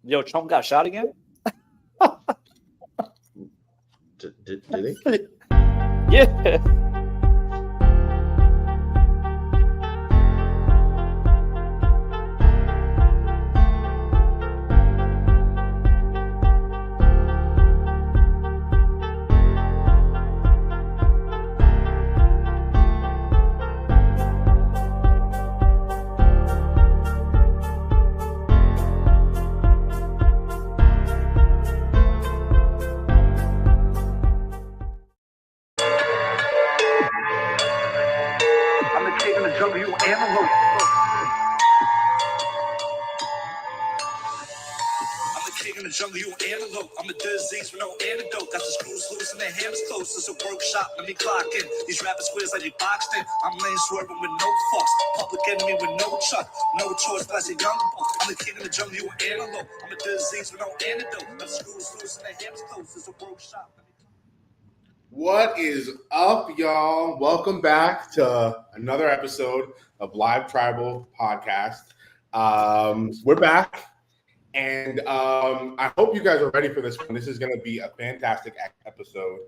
Yo, Trump got shot again? Did he? Yeah. Jungle, you antelope. I'm a disease with no antidote. Got the screws loose and the hammers close. It's a workshop, let me clock in. These rapping squares like they boxed in. I'm lane swerving with no fucks. Public enemy with no chuck. No choice, that's a young buck. I'm the king of the jungle, you antelope. I'm a disease with no antidote. Got the screws loose and the hammers close. It's a workshop. What is up, y'all? Welcome back to another episode of Live Tribal Podcast. We're back. And I hope you guys are ready for this one. This is going to be a fantastic episode.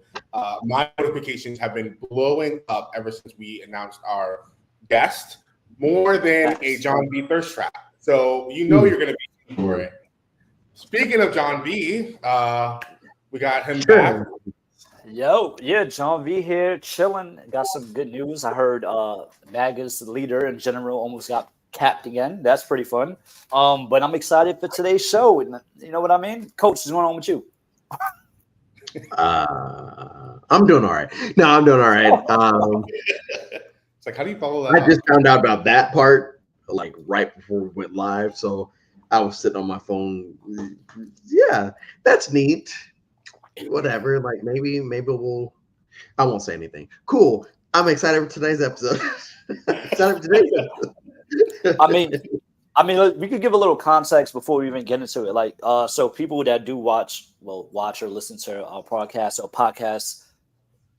My notifications have been blowing up ever since we announced our guest, more than a John B. thirst trap. So you know you're going to be for it. Speaking of John B., we got him back. Yo, yeah, John V here, chilling. Got some good news. I heard MAGA's leader in general almost got capped again. That's pretty fun. But I'm excited for today's show. You know what I mean? Coach, what's going on with you? I'm doing all right. No, I'm doing all right. It's like, how do you follow that? I just found out about that part like right before we went live. So I was sitting on my phone. Yeah, that's neat. Whatever. Like maybe we'll. I won't say anything. Cool. I'm excited for today's episode. I mean, look, we could give a little context before we even get into it. Like, so people that do watch or listen to our podcast or podcasts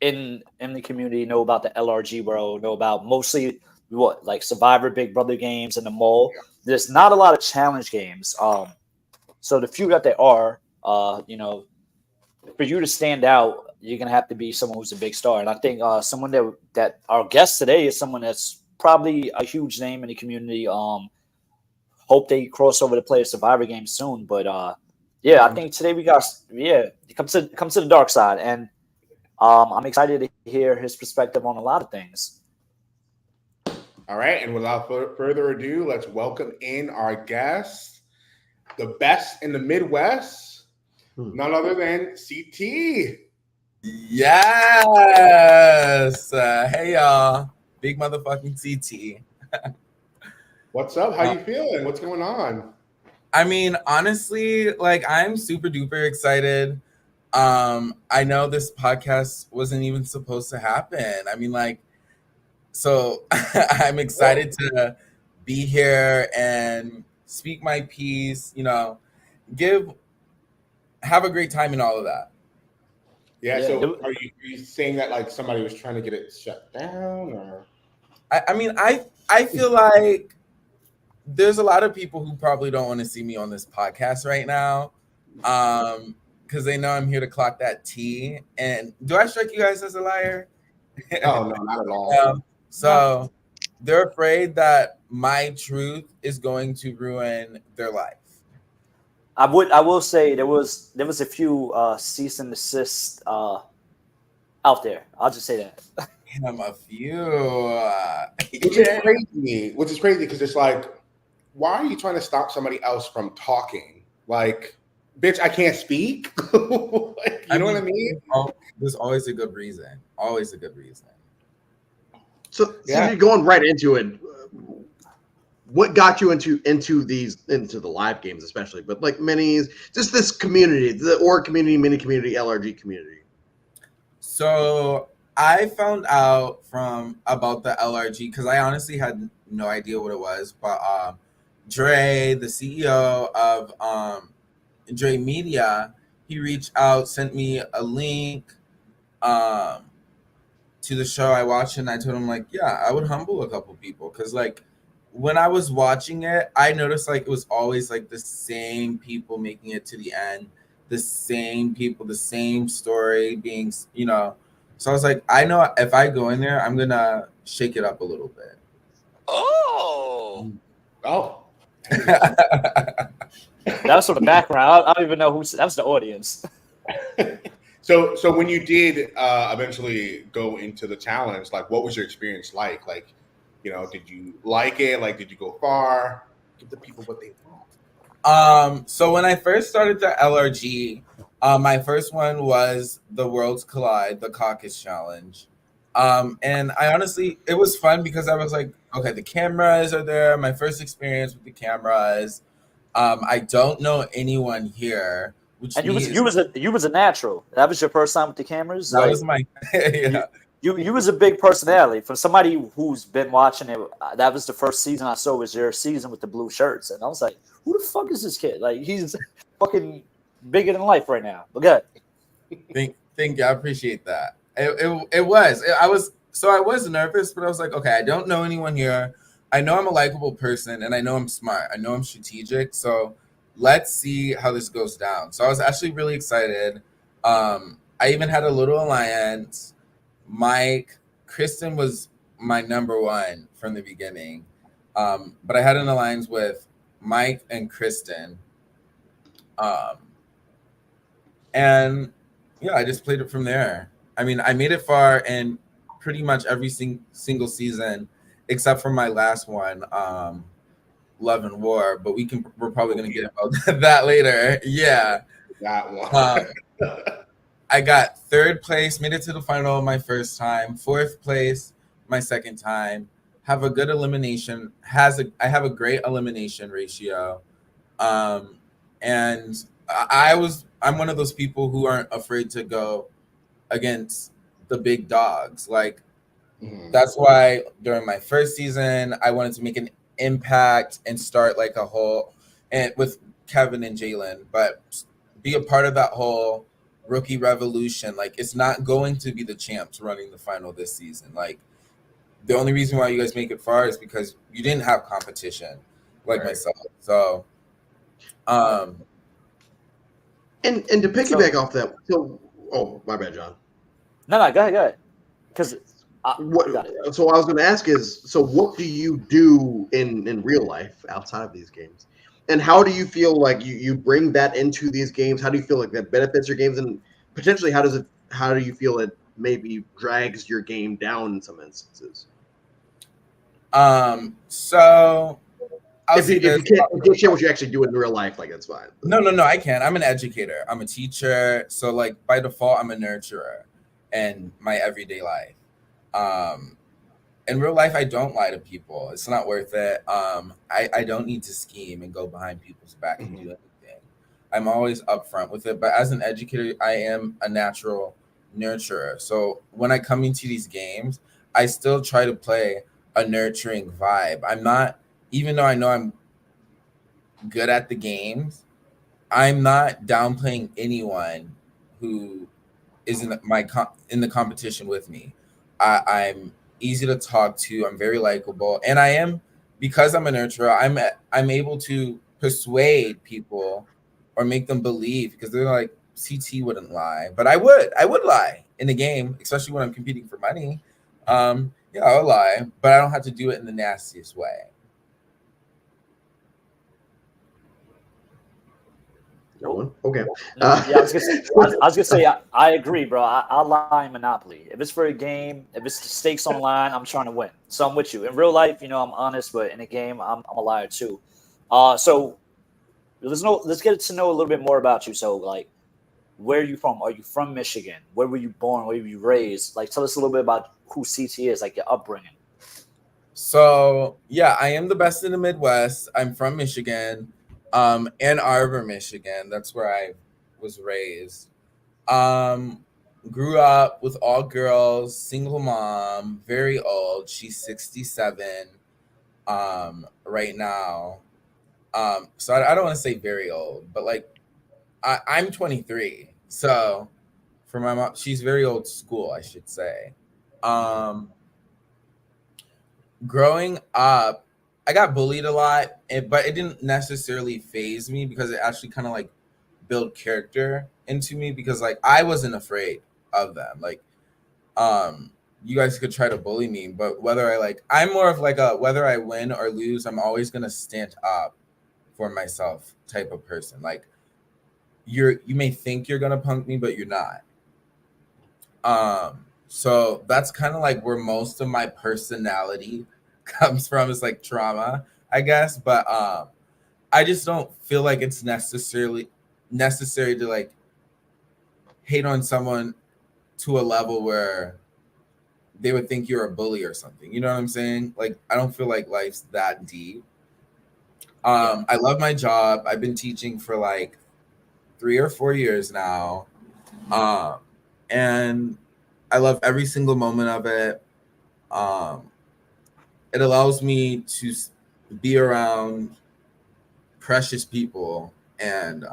in the community know about the LRG world, know about mostly like Survivor, Big Brother games, and the mall. There's not a lot of challenge games. So the few that there are, for you to stand out, you're gonna have to be someone who's a big star. And I think someone that our guest today is someone that's probably a huge name in the community. Hope they cross over to play a Survivor game soon. But I think today we got come to the dark side, and I'm excited to hear his perspective on a lot of things. All right, and without further ado, let's welcome in our guest, the best in the Midwest, none other than CT. Yes. Hey y'all. Big motherfucking CT. What's up? How you feeling? What's going on? I mean, honestly, like I'm super duper excited. I know this podcast wasn't even supposed to happen. I mean, like, so I'm excited to be here and speak my piece, have a great time and all of that. Yeah, so are you saying that like somebody was trying to get it shut down, or? I feel like there's a lot of people who probably don't want to see me on this podcast right now, because they know I'm here to clock that T. And do I strike you guys as a liar? Oh, no, not at all. So they're afraid that my truth is going to ruin their life. I will say there was a few cease and desist out there. I'll just say that. Damn, a few. Which is crazy because it's like, why are you trying to stop somebody else from talking? Like, bitch, I can't speak. What I mean? There's always a good reason. Always a good reason. So you're going right into it. What got you into the live games, especially, but like minis, just this community, the org community, mini community, LRG community? So I found out about the LRG because I honestly had no idea what it was. But Dre, the CEO of Dre Media, he reached out, sent me a link to the show I watched, and I told him like, yeah, I would humble a couple people because like when I was watching it, I noticed like it was always like the same people making it to the end, the same people, the same story being, you know. So I was like, I know if I go in there, I'm gonna shake it up a little bit. Oh, Oh. that was from the background. I don't even know that was the audience. So when you did eventually go into the challenge, like what was your experience like? Like, you know, did you like it? Like, did you go far? Give the people what they want. So when I first started the LRG, my first one was the Worlds Collide, the Caucus Challenge. And I honestly, it was fun because I was like, okay, the cameras are there. My first experience with the cameras. I don't know anyone here, which And means you was a natural. That was your first time with the cameras. that Like was my yeah. you was a big personality. For somebody who's been watching it, that was the first season I saw was your season with the blue shirts, and I was like, who the fuck is this kid? Like he's fucking bigger than life right now. But good. Thank you. I appreciate that. It was. I was nervous, but I was like, okay, I don't know anyone here. I know I'm a likable person, and I know I'm smart. I know I'm strategic. So let's see how this goes down. So I was actually really excited. I even had a little alliance. Mike, Kristen was my number one from the beginning, but I had an alliance with Mike and Kristen. Um, and yeah, I just played it from there. I mean, I made it far in pretty much every single season, except for my last one, Love and War. But we're probably gonna get about that later. Yeah, That one. I got third place, made it to the final my first time. Fourth place, my second time. Have a good elimination. I have a great elimination ratio, and I'm one of those people who aren't afraid to go against the big dogs. Like that's why during my first season, I wanted to make an impact and start like a whole and with Kevin and Jalen, but be a part of that whole rookie revolution. Like it's not going to be the champs running the final this season. Like the only reason why you guys make it far is because you didn't have competition like myself. So And to piggyback off that, so my bad, John. No, go ahead. Because What? So what I was going to ask is, so what do you do in real life outside of these games, and how do you feel like you bring that into these games? How do you feel like that benefits your games, and potentially how do you feel it maybe drags your game down in some instances? So If you can't share what you actually do in real life, like that's fine. No, I can. I'm an educator. I'm a teacher. So like by default, I'm a nurturer in my everyday life. In real life, I don't lie to people. It's not worth it. I don't need to scheme and go behind people's back and do anything. I'm always upfront with it. But as an educator, I am a natural nurturer. So when I come into these games, I still try to play a nurturing vibe. I'm not, even though I know I'm good at the games, I'm not downplaying anyone who is in the competition with me. I'm easy to talk to. I'm very likable, and I am, because I'm a nurturer. I'm able to persuade people or make them believe, because they're like, CT wouldn't lie, but I would lie in the game, especially when I'm competing for money. Yeah, I'll lie, but I don't have to do it in the nastiest way. No one? Okay. Yeah, I was gonna say I agree, bro. I lie in Monopoly. If it's for a game, if it's the stakes on the line, I'm trying to win. So I'm with you. In real life, I'm honest, but in a game, I'm a liar too. So let's get to know a little bit more about you. So like, where are you from? Are you from Michigan? Where were you born? Where were you raised? Like, tell us a little bit about who CT is, like your upbringing. So yeah, I am the best in the Midwest. I'm from Michigan, Ann Arbor, Michigan. That's where I was raised. Um, Grew up with all girls, single mom, very old. She's 67 right now. So I don't want to say very old, but like I'm 23. So for my mom, she's very old school, I should say. Growing up I got bullied a lot, but it didn't necessarily phase me because it actually kind of like built character into me because like I wasn't afraid of them. Like you guys could try to bully me, but I'm more of like a whether I win or lose, I'm always gonna stand up for myself type of person. Like you may think you're gonna punk me, but you're not. So that's kind of like where most of my personality comes from, is like trauma, I guess. But I just don't feel like it's necessary to like hate on someone to a level where they would think you're a bully or something. You know what I'm saying? Like I don't feel like life's that deep. I love my job. I've been teaching for like 3 or 4 years now. And I love every single moment of it. It allows me to be around precious people and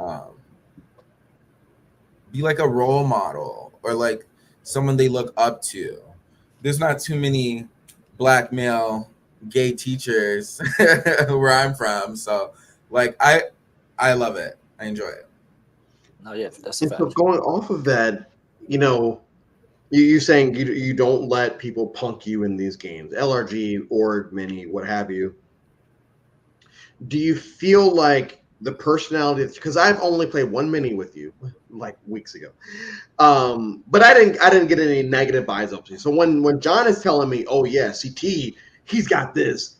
be like a role model or like someone they look up to. There's not too many black male gay teachers where I'm from, so like I love it. I enjoy it. No, yeah, that's a And so fact. going off of that, you know, you saying you don't let people punk you in these games, LRG, Org, Mini, what have you. Do you feel like the personality? Because I've only played one Mini with you, like weeks ago, but I didn't get any negative vibes up to you. So when John is telling me, oh yeah, CT, he's got this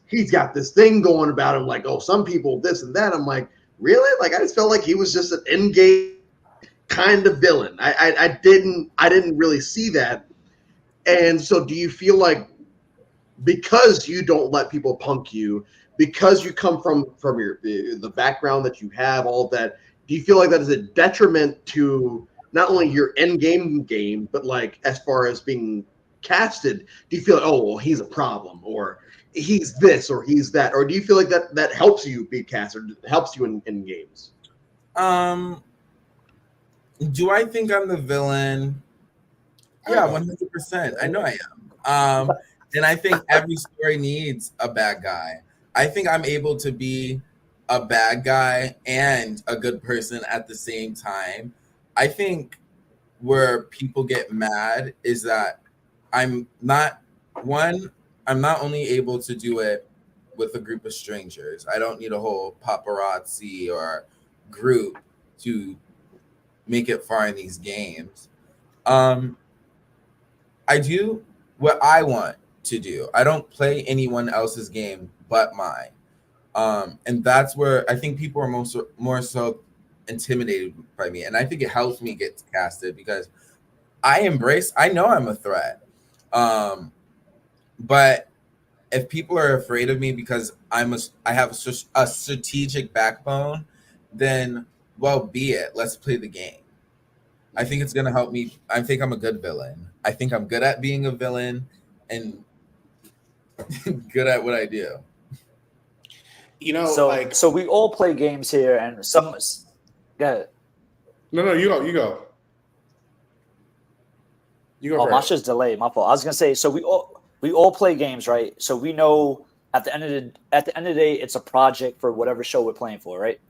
thing going about him, like, oh, some people this and that. I'm like, really? Like I just felt like he was just an in-game kind of villain. I didn't really see that. And so do you feel like because you don't let people punk you, because you come from your the background that you have, all that, do you feel like that is a detriment to not only your end game, but like as far as being casted, do you feel like, oh well, he's a problem, or he's this or he's that, or do you feel like that helps you be cast or helps you in games? Do I think I'm the villain? Yeah, 100%. I know I am. And I think every story needs a bad guy. I think I'm able to be a bad guy and a good person at the same time. I think where people get mad is that I'm not I'm not only able to do it with a group of strangers. I don't need a whole paparazzi or group to make it far in these games. I do what I want to do. I don't play anyone else's game but mine. And that's where I think people are more so intimidated by me. And I think it helps me get casted because I know I'm a threat. But if people are afraid of me because I have a strategic backbone, then well, be it. Let's play the game. I think it's gonna help me. I think I'm a good villain. I think I'm good at being a villain and good at what I do. You know, So, like so we all play games here, and some. Go ahead. no, you go. You go Oh, my first. shit's delayed. My fault. I was gonna say. So we all play games, right? So we know at the end of the day, it's a project for whatever show we're playing for, right?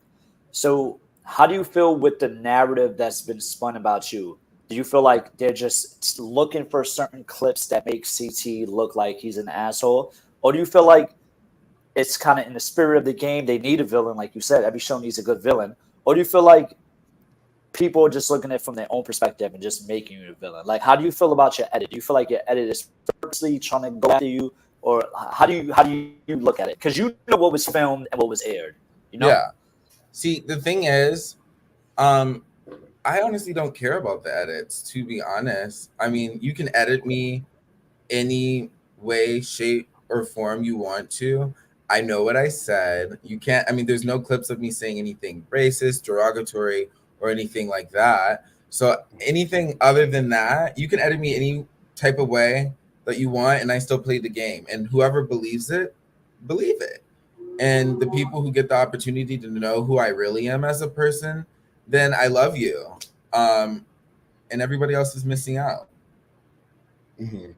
So how do you feel with the narrative that's been spun about you? Do you feel like they're just looking for certain clips that make CT look like he's an asshole, or do you feel like it's kind of in the spirit of the game? They need a villain, like you said. Every show needs a good villain, or do you feel like people are just looking at it from their own perspective and just making you a villain? Like, how do you feel about your edit? Do you feel like your edit is purposely trying to go after you, or how do you look at it? Because you know what was filmed and what was aired. You know? Yeah. See, the thing is, I honestly don't care about the edits, to be honest. I mean, you can edit me any way, shape, or form you want to. I know what I said. You can't, I mean, there's no clips of me saying anything racist, derogatory, or anything like that. So anything other than that, you can edit me any type of way that you want, and I still play the game. And whoever believes it, believe it. And the people who get the opportunity to know who I really am as a person, then I love you. And everybody else is missing out. Mm-hmm.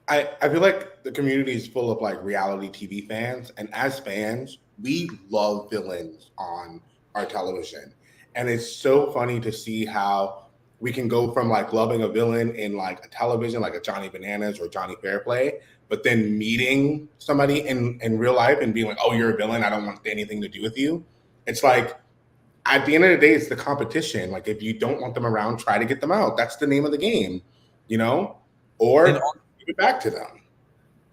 I feel like the community is full of like reality TV fans, and as fans, we love villains on our television, and it's so funny to see how we can go from like loving a villain in like a television, like a Johnny Bananas or Johnny Fairplay, but then meeting somebody in real life and being like, "Oh, you're a villain. I don't want anything to do with you." It's like at the end of the day, it's the competition. Like if you don't want them around, try to get them out. That's the name of the game, you know, or And give it back to them.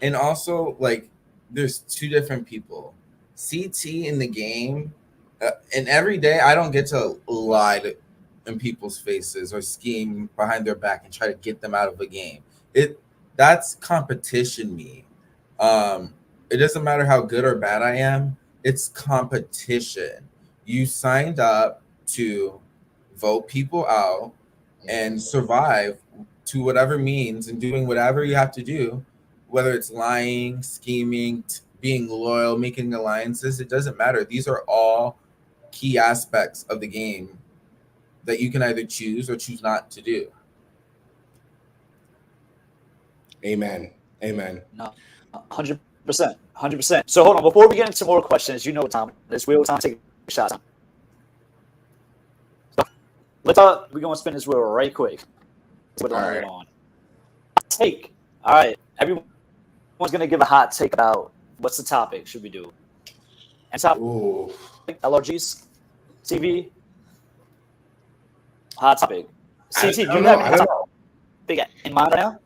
And also, like, there's two different people. CT in the game, and every day I don't get to lie in people's faces or scheme behind their back and try to get them out of a game. That's competition me. It doesn't matter how good or bad I am. It's competition. You signed up to vote people out and survive to whatever means and doing whatever you have to do, whether it's lying, scheming, being loyal, making alliances. It doesn't matter. These are all key aspects of the game that you can either choose or choose not to do. Amen. Amen. No, 100%. 100%. So hold on. Before we get into more questions, you know what time it is. We're time to take a shot. So, we're going to spin this wheel right quick. All right. on. Take. All right. Everyone's going to give a hot take about what's the topic should we do. And topic, Ooh. LRGs, TV. Hot topic. CT, I don't know. I don't know. Big in mind right now?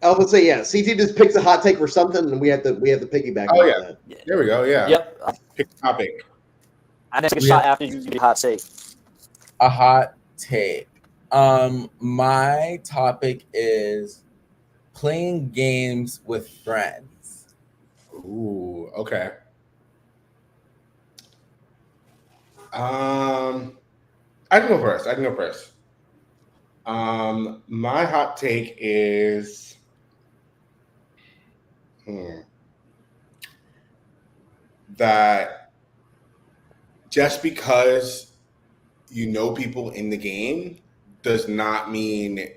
I would say, yeah. CT just picks a hot take for something, and we have to piggyback. Oh, on yeah. that. There we go. Yeah. Yep. Pick a topic. I take a shot after you give a hot take. A hot take. My topic is playing games with friends. Ooh. Okay. I can go first. My hot take is that just because you know people in the game does not mean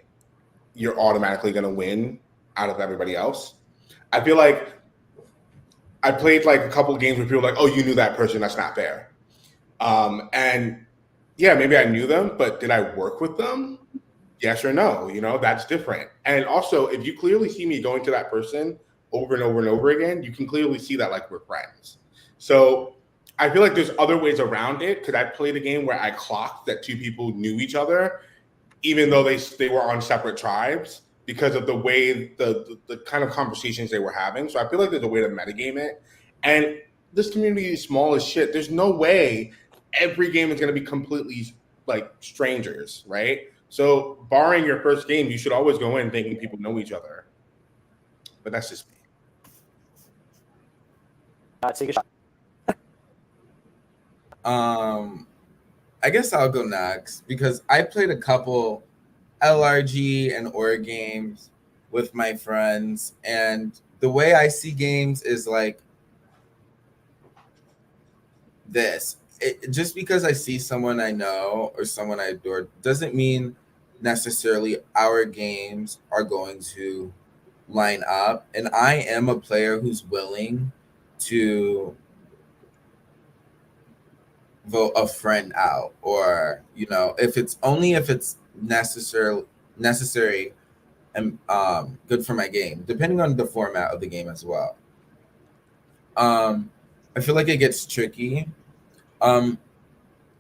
you're automatically going to win out of everybody else. I feel like I played like a couple of games where people are like, "Oh, you knew that person. That's not fair." And yeah, maybe I knew them, but did I work with them? Yes or no? You know, that's different. And also, if you clearly see me going to that person over and over and over again, you can clearly see that like we're friends. So I feel like there's other ways around it because I played a game where I clocked that two people knew each other, even though they were on separate tribes because of the way the kind of conversations they were having. So I feel like there's a way to metagame it. And this community is small as shit. There's no way every game is going to be completely like strangers, right? So barring your first game, you should always go in thinking people know each other. But that's just me. Take a shot. I guess I'll go next because I played a couple LRG and OR games with my friends, and the way I see games is like this. Just because I see someone I know or someone I adore doesn't mean necessarily our games are going to line up. And I am a player who's willing to vote a friend out, or if it's necessary and good for my game, depending on the format of the game as well. I feel like it gets tricky. I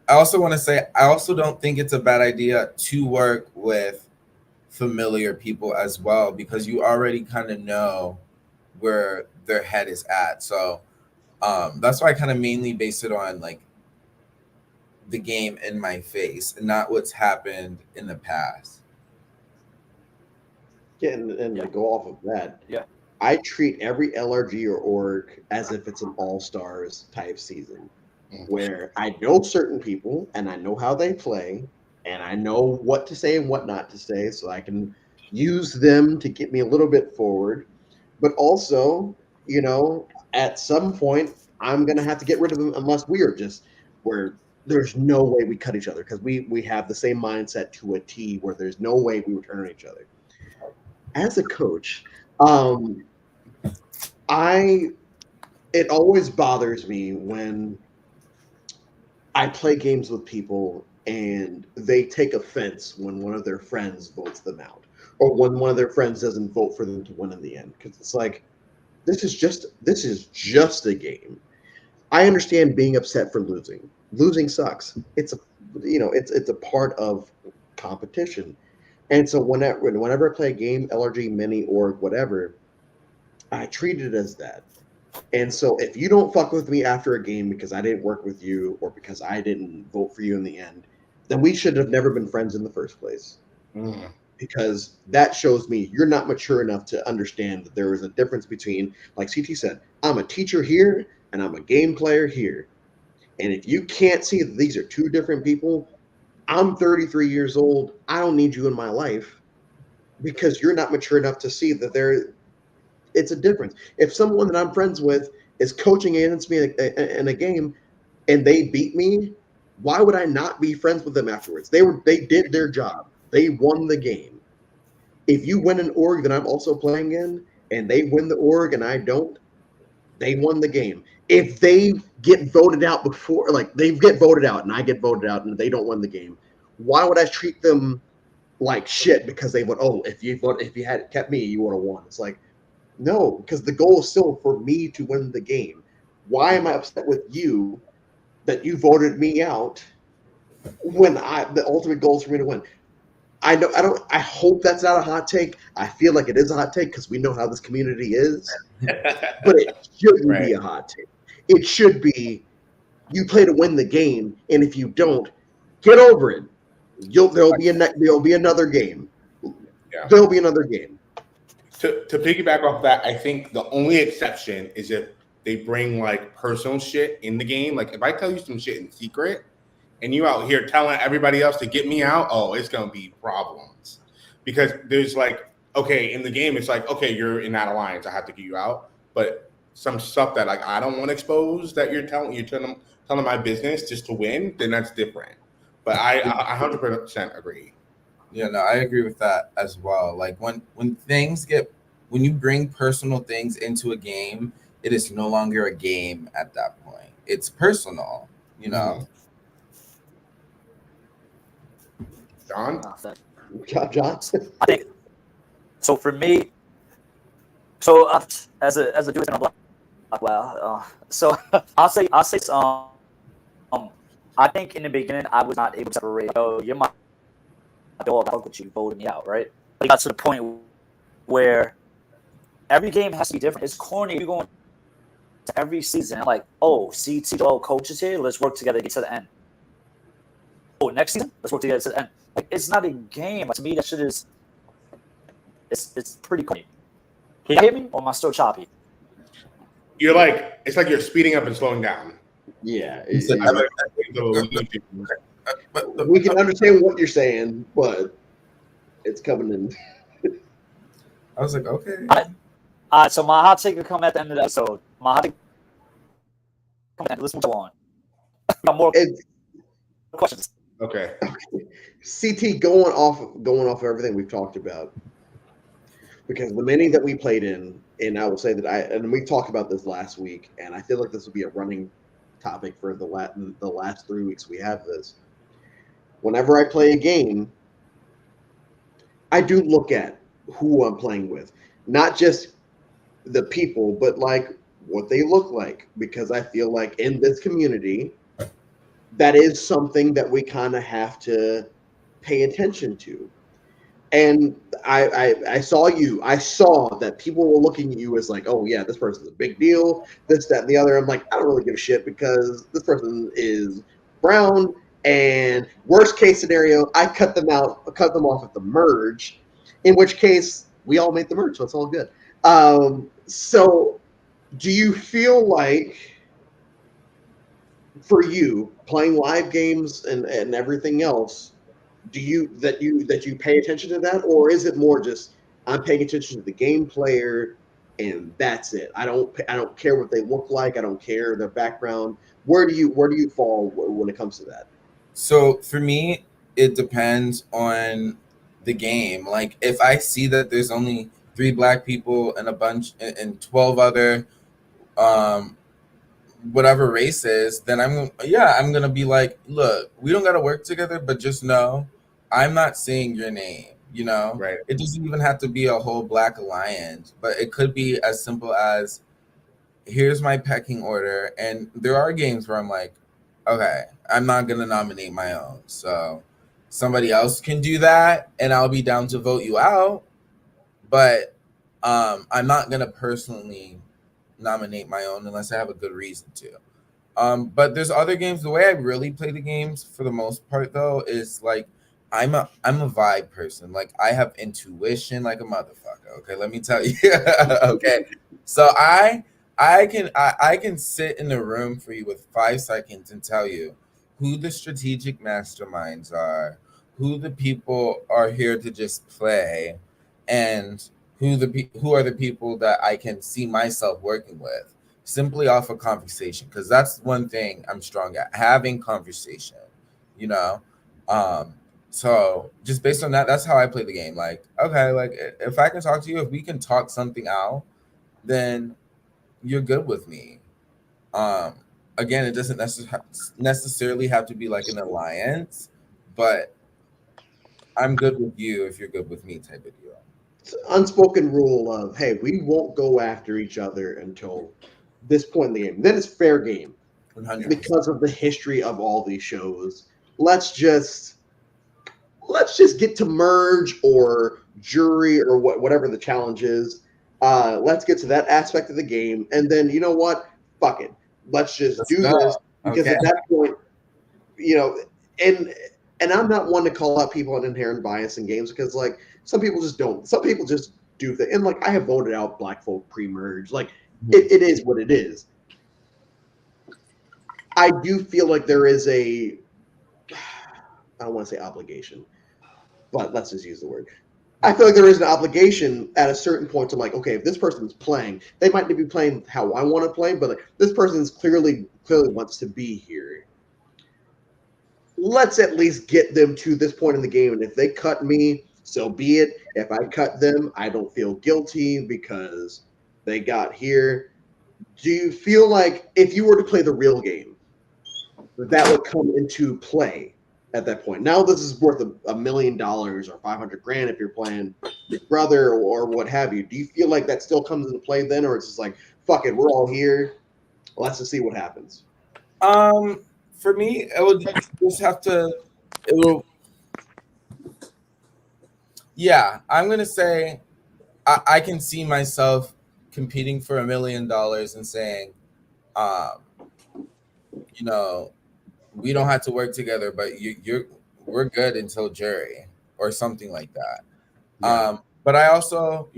also want to say I also don't think it's a bad idea to work with familiar people as well, because you already kind of know where their head is at. So that's why I kind of mainly base it on like the game in my face and not what's happened in the past. Yeah, and to go off of that, Yeah. I treat every LRG or org as if it's an all-stars type season, where I know certain people and I know how they play and I know what to say and what not to say, so I can use them to get me a little bit forward. But also, at some point, I'm going to have to get rid of them unless we are just where there's no way we cut each other, because we have the same mindset to a T where there's no way we would turn on each other. As a coach, Um, it always bothers me when I play games with people and they take offense when one of their friends votes them out, or when one of their friends doesn't vote for them to win in the end. Because it's like this is just a game. I understand being upset for losing. Losing sucks. It's a it's a part of competition. And so whenever I play a game, LRG, mini, org, whatever, I treat it as that. And so if you don't fuck with me after a game because I didn't work with you or because I didn't vote for you in the end, then we should have never been friends in the first place. Because that shows me you're not mature enough to understand that there is a difference between, like CT said, I'm a teacher here and I'm a game player here. And if you can't see that these are two different people, I'm 33 years old. I don't need you in my life because you're not mature enough to see that it's a difference. If someone that I'm friends with is coaching against me in a game and they beat me, why would I not be friends with them afterwards? They did their job. They won the game. If you win an org that I'm also playing in and they win the org and I don't, they won the game. If they get voted out before, like they get voted out and I get voted out and they don't win the game, why would I treat them like shit because they would? Oh, if you had kept me, you would have won. It's like, no, because the goal is still for me to win the game. Why am I upset with you that you voted me out when the ultimate goal is for me to win? I hope that's not a hot take. I feel like it is a hot take because we know how this community is. But it shouldn't be a hot take. It should be you play to win the game, and if you don't, get over it. There'll be another game. Yeah. There'll be another game. To piggyback off that, I think the only exception is if they bring like personal shit in the game. Like if I tell you some shit in secret and you out here telling everybody else to get me out, oh, it's gonna be problems. Because there's like, okay, in the game, it's like, okay, you're in that alliance, I have to get you out. But some stuff that like I don't want to expose that you're telling my business just to win, then that's different. But I 100% agree. Yeah, no, I agree with that as well. Like when you bring personal things into a game, it is no longer a game at that point. It's personal, you know. John? John? I think so. For me, so as a dude in a block, wow. So I'll say I think in the beginning I was not able to separate. Oh, you're my dog. I fuck with you. Voted me out, right? But it got to the point where every game has to be different. It's corny. You're going to every season. I'm like, oh, coach is here. Let's work together to get to the end. Oh, next season, let's work together to the end. Like, it's not a game. Like, to me, that shit is. It's pretty corny. Can you hear me, or am I still choppy? You're like, it's like you're speeding up and slowing down. Yeah. We can understand what you're saying, but it's coming in. I was like, okay. All right, so my hot take will come at the end of the episode. My hot take come at the end. Let's move on. Got more questions. Okay. CT going off everything we've talked about. Because the many that we played in, and I will say that we talked about this last week, and I feel like this will be a running topic for the last 3 weeks we have this. Whenever I play a game, I do look at who I'm playing with, not just the people, but like what they look like, because I feel like in this community, that is something that we kind of have to pay attention to. And I saw that people were looking at you as like, oh yeah, this person's a big deal, this, that, and the other. I'm like, I don't really give a shit because this person is brown, and worst case scenario, I cut them off at the merge, in which case we all made the merge, so it's all good. So do you feel like for you playing live games and everything else, do you pay attention to that, or is it more just I'm paying attention to the game player and that's it? I don't care what they look like. I don't care their background. Where do you fall when it comes to that? So for me, it depends on the game. Like if I see that there's only 3 black people and a bunch and 12 other um whatever race is, then I'm gonna be like, look, we don't gotta work together, but just know I'm not saying your name. Right. It doesn't even have to be a whole black alliance, but it could be as simple as here's my pecking order. And there are games where I'm like, okay, I'm not gonna nominate my own, so somebody else can do that, and I'll be down to vote you out. But I'm not gonna personally nominate my own unless I have a good reason to. But there's other games. The way I really play the games for the most part though is like I'm a vibe person. Like I have intuition like a motherfucker. Okay, let me tell you. Okay. So I can sit in the room for you with 5 seconds and tell you who the strategic masterminds are, who the people are here to just play, and who are the people that I can see myself working with simply off of conversation, because that's one thing I'm strong at, having conversation, you know. um so just based on that, that's how I play the game. Like, okay, like if I can talk to you, if we can talk something out, then you're good with me. um Again, it doesn't necessarily have to be like an alliance, but I'm good with you if you're good with me type of deal. It's an unspoken rule of, hey, we won't go after each other until this point in the game. Then it's fair game 100%. because of the history of all these shows. Let's just let's just get to merge or jury or whatever the challenge is. Let's get to that aspect of the game, and then you know what? Fuck it. Let's just Let's do go. this because Okay. at that point, you know, and I'm not one to call out people on inherent bias in games because like some people just don't. Some people just do things, and like I have voted out black folk pre-merge. Like it is what it is. I do feel like there is a I don't want to say obligation, but let's just use the word. I feel like there is an obligation at a certain point to like, okay, if this person's playing, they might not be playing how I want to play, but like, this person's clearly wants to be here. Let's at least get them to this point in the game, and if they cut me, so be it. If I cut them, I don't feel guilty because they got here. Do you feel like if you were to play the real game, that would come into play at that point? Now this is worth $1 million or 500 grand if you're playing Big Brother or what have you. Do you feel like that still comes into play then, or it's just like, fuck it, we're all here, let's just see what happens? For me, it would just have to. It will. Yeah, I'm gonna say I can see myself competing for $1 million and saying, um, you know, we don't have to work together, but we're good until jury or something like that. Yeah. But I also,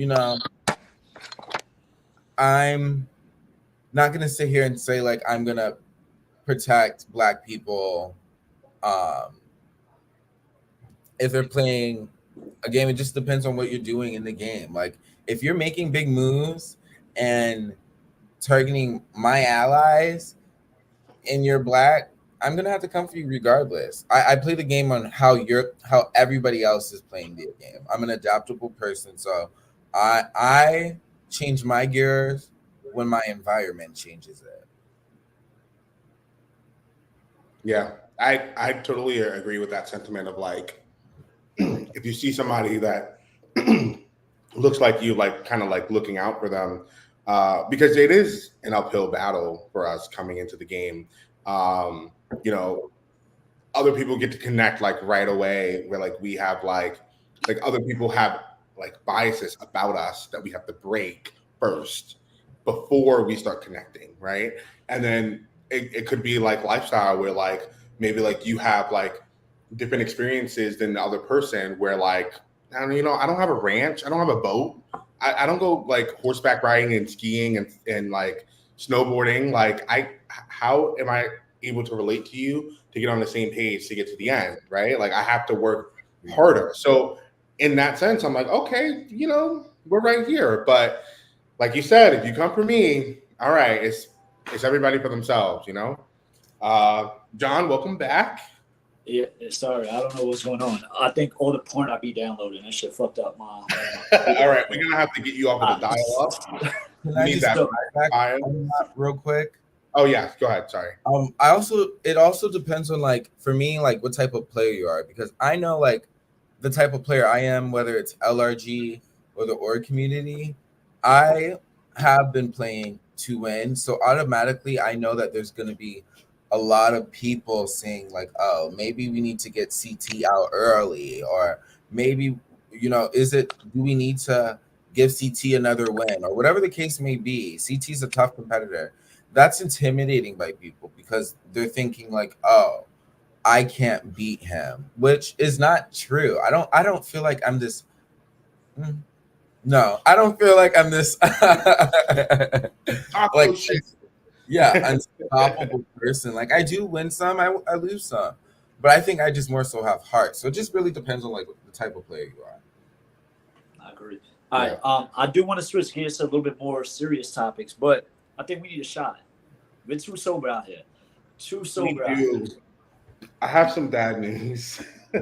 I'm not gonna sit here and say like I'm gonna protect black people um, if they're playing a game. It just depends on what you're doing in the game. Like if you're making big moves and targeting my allies and you're black, I'm gonna have to come for you regardless. I play the game on how everybody else is playing the game. I'm an adaptable person, so I change my gears when my environment changes it. Yeah. I totally agree with that sentiment of like, if you see somebody that looks like you, like kind of like looking out for them, because it is an uphill battle for us coming into the game. Um, you know, other people get to connect like right away, where like we have like other people have like biases about us that we have to break first before we start connecting, right? And then it could be like lifestyle where like maybe like you have like different experiences than the other person where like I don't, I don't have a ranch, I don't have a boat, I don't go like horseback riding and skiing and like snowboarding. Like how am I able to relate to you to get on the same page to get to the end, right? Like I have to work harder. So in that sense, I'm like, okay, we're right here. But like you said, if you come for me, all right, it's everybody for themselves. John, welcome back. Yeah, sorry, I don't know what's going on. I think all the porn I be downloading, that shit fucked up my. All right, we're gonna have to get you off of the dial up. Can You I need just that So, back file. on that real quick? Oh yeah, go ahead. Sorry. It also depends on, like, for me, like, what type of player you are, because I know, like, the type of player I am, whether it's LRG or the org community, I have been playing to win. So automatically I know that there's gonna be a lot of people saying, like, oh, maybe we need to get CT out early, or maybe, do we need to give CT another win, or whatever the case may be. CT is a tough competitor. That's intimidating by people because they're thinking, like, oh, I can't beat him, which is not true. I don't feel like I'm this. No, I don't feel like I'm this Talk like, those shit. yeah, unstoppable person. Like, I do win some, I lose some. But I think I just more so have heart. So it just really depends on, like, the type of player you are. I agree. All right. I do want to switch gears to a little bit more serious topics, but I think we need a shot. We're too sober out here. Too sober out here. I have some dad news. Uh,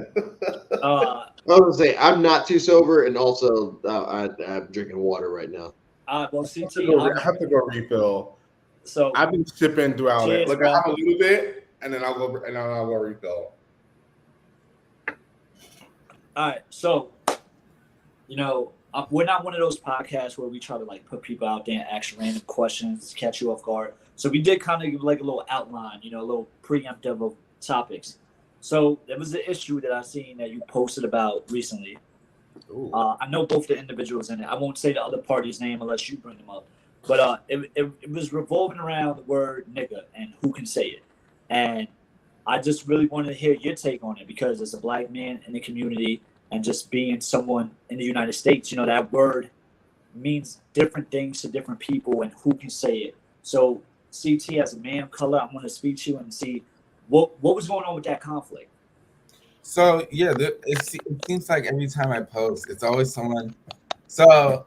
I was gonna say I'm not too sober, and also I'm drinking water right now. well, I CT, have to go refill. so I've been sipping throughout it. cheers, Like bro. I have a little bit, and then I'll go refill. All right. So, we're not one of those podcasts where we try to like put people out there and ask random questions, catch you off guard. So we did kind of give like a little outline, a little preemptive of topics. So there was an issue that I seen that you posted about recently. I know both the individuals in it. I won't say the other party's name unless you bring them up. But it was revolving around the word nigga and who can say it. And I just really wanted to hear your take on it because as a black man in the community and just being someone in the United States, that word means different things to different people and who can say it. So CT, as a man of color, I want to speak to you and see what was going on with that conflict. So yeah, it seems like every time I post, it's always someone. So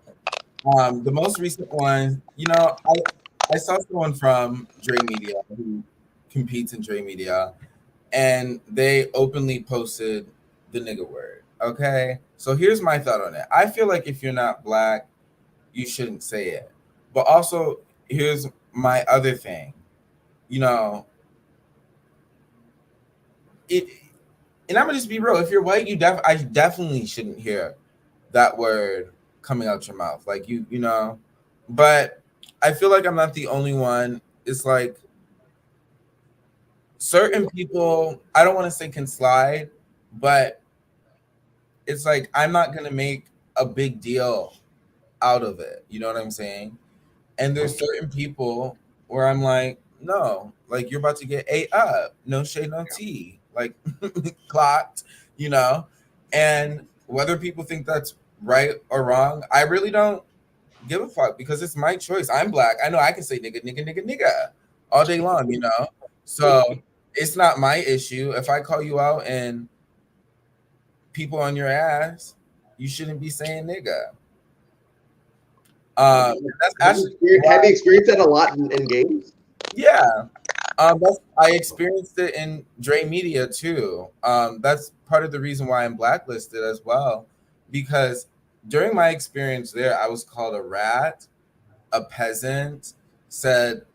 the most recent one, I saw someone from Dre Media who competes in Dre Media, and they openly posted the nigga word. Okay, so here's my thought on it. I feel like if you're not black, you shouldn't say it. But also, here's my other thing. You know, it, and I'm gonna just be real. If you're white, I definitely shouldn't hear that word coming out your mouth. Like but I feel like I'm not the only one. It's like certain people, I don't want to say can slide, but it's like I'm not gonna make a big deal out of it. You know what I'm saying? And there's certain people where I'm like, no, like you're about to get ate up. No shade, no tea. Like clocked, And whether people think that's right or wrong, I really don't give a fuck because it's my choice. I'm black. I know I can say nigga, nigga, nigga, nigga all day long. So it's not my issue. If I call you out and people on your ass, you shouldn't be saying nigga. That's actually Have you experienced that a lot in games? Yeah. I experienced it in Dre Media too. That's part of the reason why I'm blacklisted as well, because during my experience there, I was called a rat, a peasant,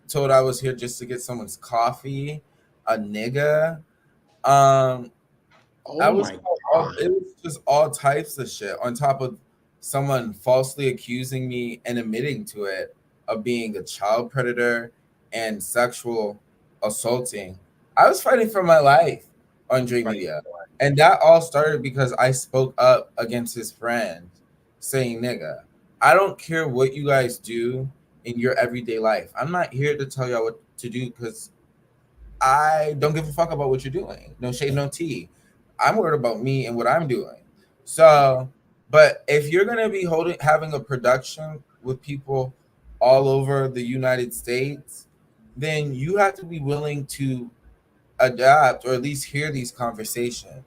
told I was here just to get someone's coffee, a nigga. Oh my god! It was just all types of shit on top of someone falsely accusing me and admitting to it of being a child predator and sexual assaulting. I was fighting for my life on Dre Media. And that all started because I spoke up against his friend saying nigga. I don't care what you guys do in your everyday life. I'm not here to tell y'all what to do because I don't give a fuck about what you're doing. No shade, no tea. I'm worried about me and what I'm doing. So, but if you're gonna be having a production with people all over the United States, then you have to be willing to adapt or at least hear these conversations.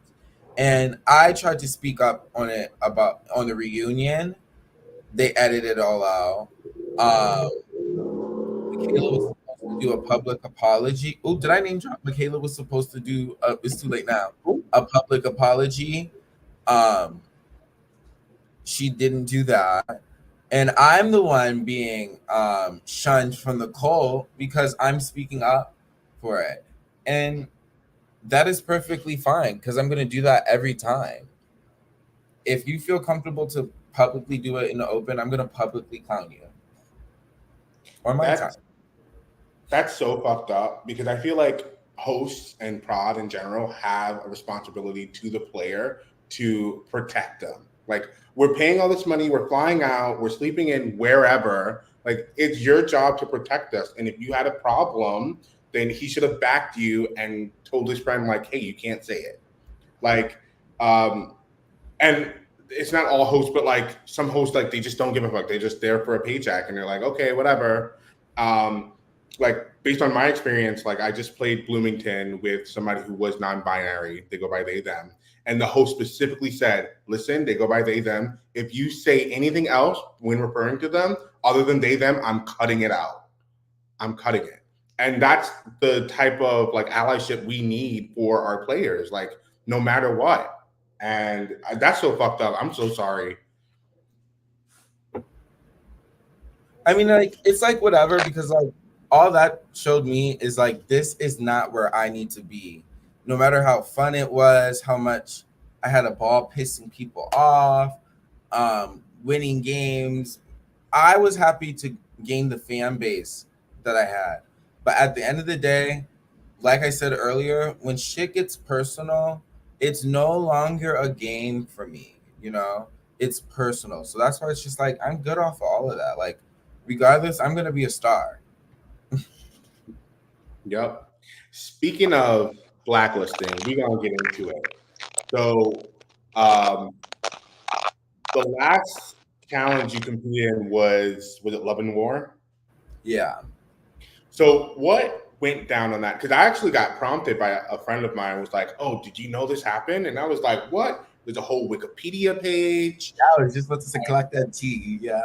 And I tried to speak up on the reunion. They edited it all out. Michaela was supposed do a public apology. Oh, did I name drop? Michaela was supposed to do. It's too late now. A public apology. Um, she didn't do that, and I'm the one being shunned from the call because I'm speaking up for it, and that is perfectly fine because I'm going to do that every time. If you feel comfortable to publicly do it in the open, I'm going to publicly clown you on my time. That's so fucked up because I feel like hosts and prod in general have a responsibility to the player to protect them. Like, we're paying all this money, we're flying out, we're sleeping in wherever. Like, it's your job to protect us. And if you had a problem, then he should have backed you and told his friend, like, hey, you can't say it. Like, and it's not all hosts, but like some hosts, like they just don't give a fuck. They're just there for a paycheck and they're like, okay, whatever. Like based on my experience, like I just played Bloomington with somebody who was non-binary. They go by they, them. And the host specifically said, listen, they go by they, them. If you say anything else when referring to them other than they, them, I'm cutting it out. I'm cutting it. And that's the type of like allyship we need for our players, like no matter what. And that's so fucked up. I'm so sorry. I mean, like, it's like whatever, because like all that showed me is like, this is not where I need to be. No matter how fun it was, how much I had a ball pissing people off, winning games, I was happy to gain the fan base that I had. But at the end of the day, like I said earlier, when shit gets personal, it's no longer a game for me, you know? It's personal. So that's why it's just like, I'm good off of all of that. Like, regardless, I'm going to be a star. Yep. Speaking of blacklisting, we're going to get into it. So, the last challenge you competed in was it Love and War? Yeah. So what went down on that? Because I actually got prompted by a friend of mine, was like, oh, did you know this happened? And I was like, what? There's a whole Wikipedia page. I was just about to say, collect that tea. Yeah.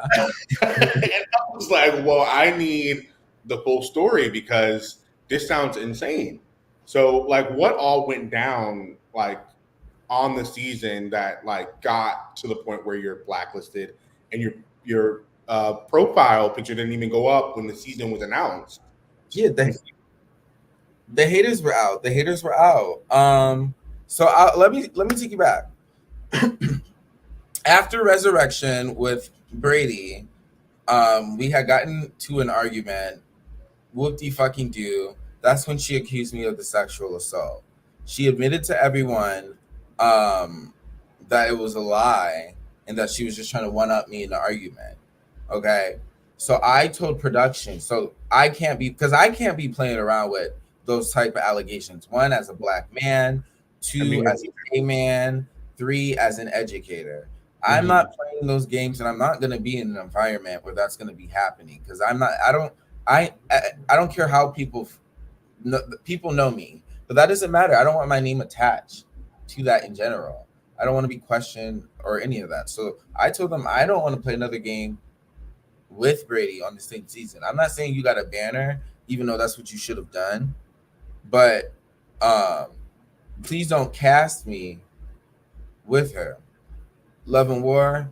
And I was like, well, I need the full story because this sounds insane. So like what all went down like on the season that like got to the point where you're blacklisted and your profile picture didn't even go up when the season was announced? Yeah, the haters were out. The haters were out. So let me take you back. After Resurrection with Brady, we had gotten to an argument. Whoop-de fucking do. That's when she accused me of the sexual assault. She admitted to everyone that it was a lie and that she was just trying to one-up me in the argument. Okay? So I told production, so I can't be playing around with those type of allegations. One, as a black man. Two, as a gay man. Three, as an educator. Mm-hmm. I'm not playing those games, and I'm not going to be in an environment where that's going to be happening because I don't care how people know me, but that doesn't matter. I don't want my name attached to that in general. I don't want to be questioned or any of that. So I told them I don't want to play another game with Brady on the same season. I'm not saying you got a banner, even though that's what you should have done, but please don't cast me with her. Love and War,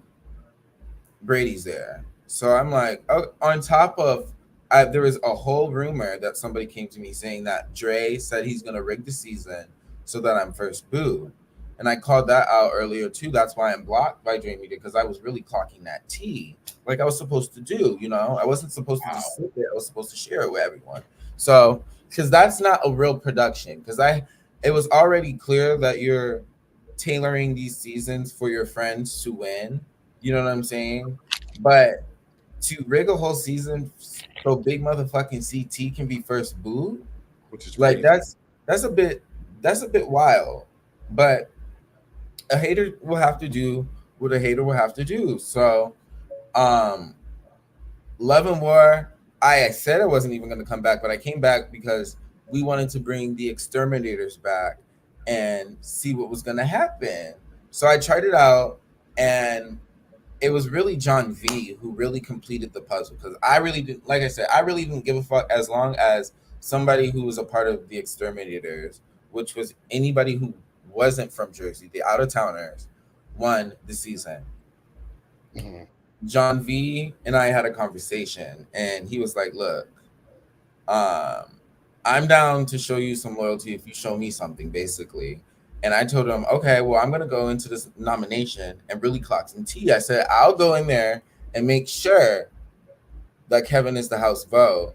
Brady's there. So I'm like, on top of, there was a whole rumor that somebody came to me saying that Dre said he's going to rig the season so that I'm first booed. And I called that out earlier too. That's why I'm blocked by Dre Media, because I was really clocking that tea like I was supposed to do. You know, I wasn't supposed to just sit there. I was supposed to share it with everyone. So, because that's not a real production, because it was already clear that you're tailoring these seasons for your friends to win. You know what I'm saying? But to rig a whole season so big motherfucking CT can be first booed, which is like crazy. that's a bit wild. But a hater will have to do what a hater will have to do. So Love and War, I said I wasn't even going to come back, but I came back because we wanted to bring the exterminators back and see what was going to happen. So I tried it out, and it was really John V who really completed the puzzle, because I really didn't, like I said, I really didn't give a fuck as long as somebody who was a part of the Exterminators, which was anybody who wasn't from Jersey, the out of towners, won the season. Mhm. John V and I had a conversation, and he was like, "Look, I'm down to show you some loyalty if you show me something, basically." And I told him, okay, well, I'm gonna go into this nomination and really clock some tea. I said, I'll go in there and make sure that Kevin is the House vote.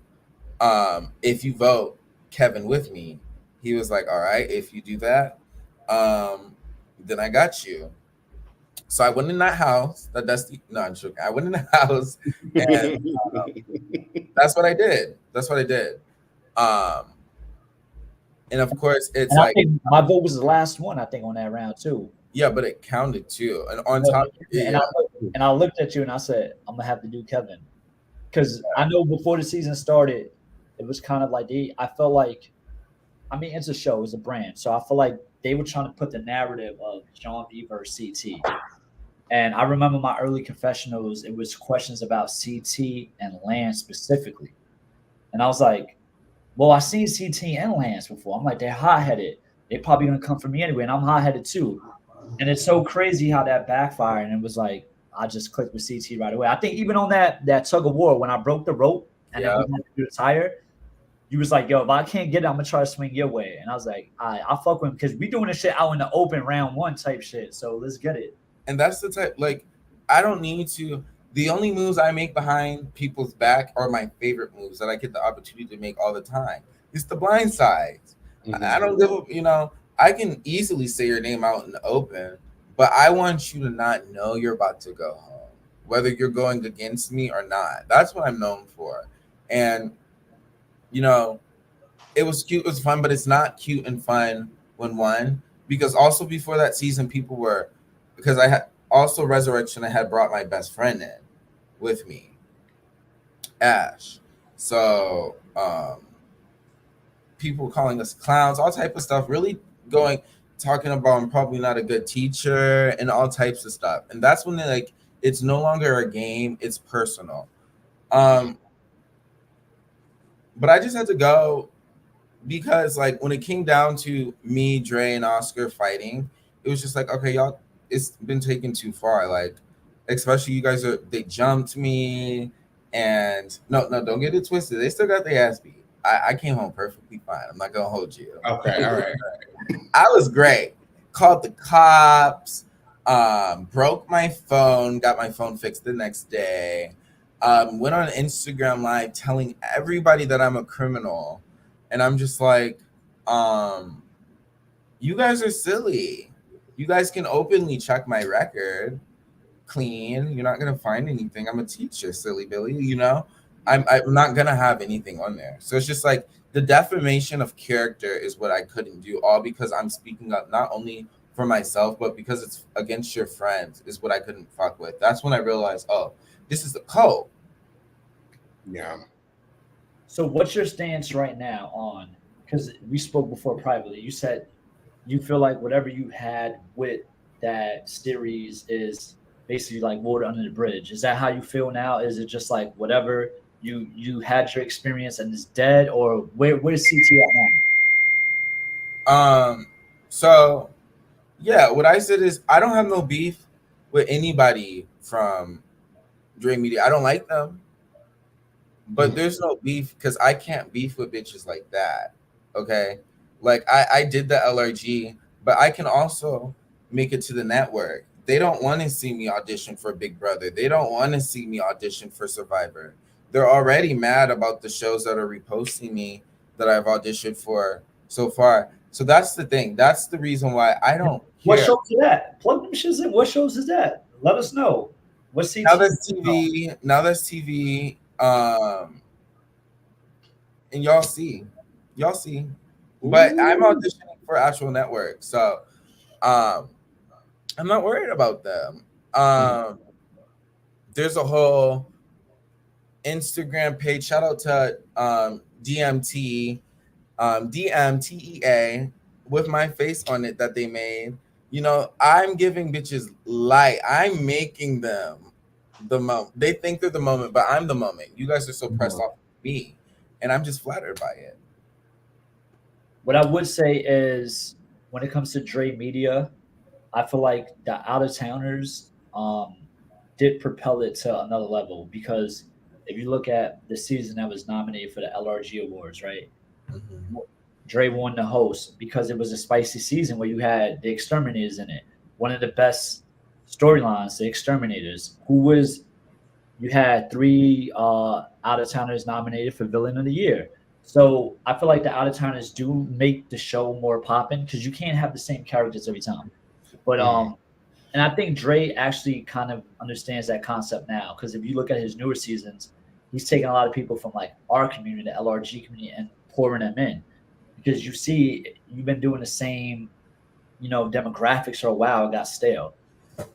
If you vote Kevin with me, he was like, all right, if you do that, then I got you. So I went in that house. No, I'm joking. I went in the house, and that's what I did. That's what I did. Um, and of course, it's And I like, think my vote was the last one. I think on that round too. yeah, but it counted too. And on But- top, and yeah, I looked at you and I said, I'm gonna have to do Kevin, because I know before the season started, it was kind of like I felt like, I mean, it's a show, it's a brand, so I feel like they were trying to put the narrative of John V versus CT. And I remember my early confessionals, it was questions about CT and Lance specifically, and I was like, well, I seen CT and Lance before. I'm like, they're hot headed. They probably gonna come for me anyway, and I'm hot headed too. And it's so crazy how that backfired. And it was like I just clicked with CT right away. I think even on that tug of war when I broke the rope and then yeah. we had to do the tire, you was like, "Yo, if I can't get it, I'm gonna try to swing your way." And I was like, I'll fuck with him because we doing this shit out in the open round one type shit. So let's get it. And that's the type, like, I don't need to. The only moves I make behind people's back are my favorite moves that I get the opportunity to make all the time. It's the blind sides. I don't give a, I can easily say your name out in the open, but I want you to not know you're about to go home, whether you're going against me or not. That's what I'm known for. And, it was cute, it was fun, but it's not cute and fun when one, because also before that season, because I had also Resurrection, I had brought my best friend in with me, Ash. So, people calling us clowns, all type of stuff, really talking about I'm probably not a good teacher and all types of stuff. And that's when it's no longer a game, it's personal. But I just had to go because when it came down to me, Dre, and Oscar fighting, it was just like, okay, y'all, it's been taken too far. Especially you guys they jumped me, and no, don't get it twisted. They still got their ass beat. I came home perfectly fine. I'm not gonna hold you. Okay, all right. I was great. Called the cops, broke my phone, got my phone fixed the next day. Went on Instagram Live telling everybody that I'm a criminal. And I'm just like, you guys are silly. You guys can openly check my record. Clean. You're not gonna find anything. I'm a teacher, silly Billy. I'm not gonna have anything on there. So it's just like the defamation of character is what I couldn't do, all because I'm speaking up not only for myself, but because it's against your friends is what I couldn't fuck with. That's when I realized, oh, this is the code. Yeah. So what's your stance right now on? Because we spoke before privately. You said you feel like whatever you had with that series is basically like water under the bridge. Is that how you feel now? Is it just like whatever you had your experience and it's dead, or where's CT at now? So yeah, what I said is I don't have no beef with anybody from Dre Media. I don't like them, but there's no beef because I can't beef with bitches like that. Okay, I did the LRG, but I can also make it to the network. They don't want to see me audition for Big Brother. They don't want to see me audition for Survivor. They're already mad about the shows that are reposting me that I've auditioned for so far. So that's the thing. That's the reason why I don't What care. shows is that? Plug them shits in. What shows is that? Let us know. What's CT? Now that's TV. Now that's TV. And y'all see. But I'm auditioning for actual network. So I'm not worried about them. There's a whole Instagram page. Shout out to DMTEA with my face on it that they made. I'm giving bitches light. I'm making them. the moment. They think they're the moment, but I'm the moment. You guys are so pressed Yeah. off of me, and I'm just flattered by it. What I would say is when it comes to Dre Media, I feel like the out of towners did propel it to another level because if you look at the season that was nominated for the LRG Awards, right? Mhm. Dre won the host because it was a spicy season where you had the Exterminators in it. One of the best storylines, the Exterminators, who was you had three out of towners nominated for Villain of the Year. So I feel like the out of towners do make the show more popping because you can't have the same characters every time. But and I think Dre actually kind of understands that concept now because if you look at his newer seasons, he's taking a lot of people from like our community, the LRG community, and pouring them in because you see you've been doing the same, demographics for a while. It got stale,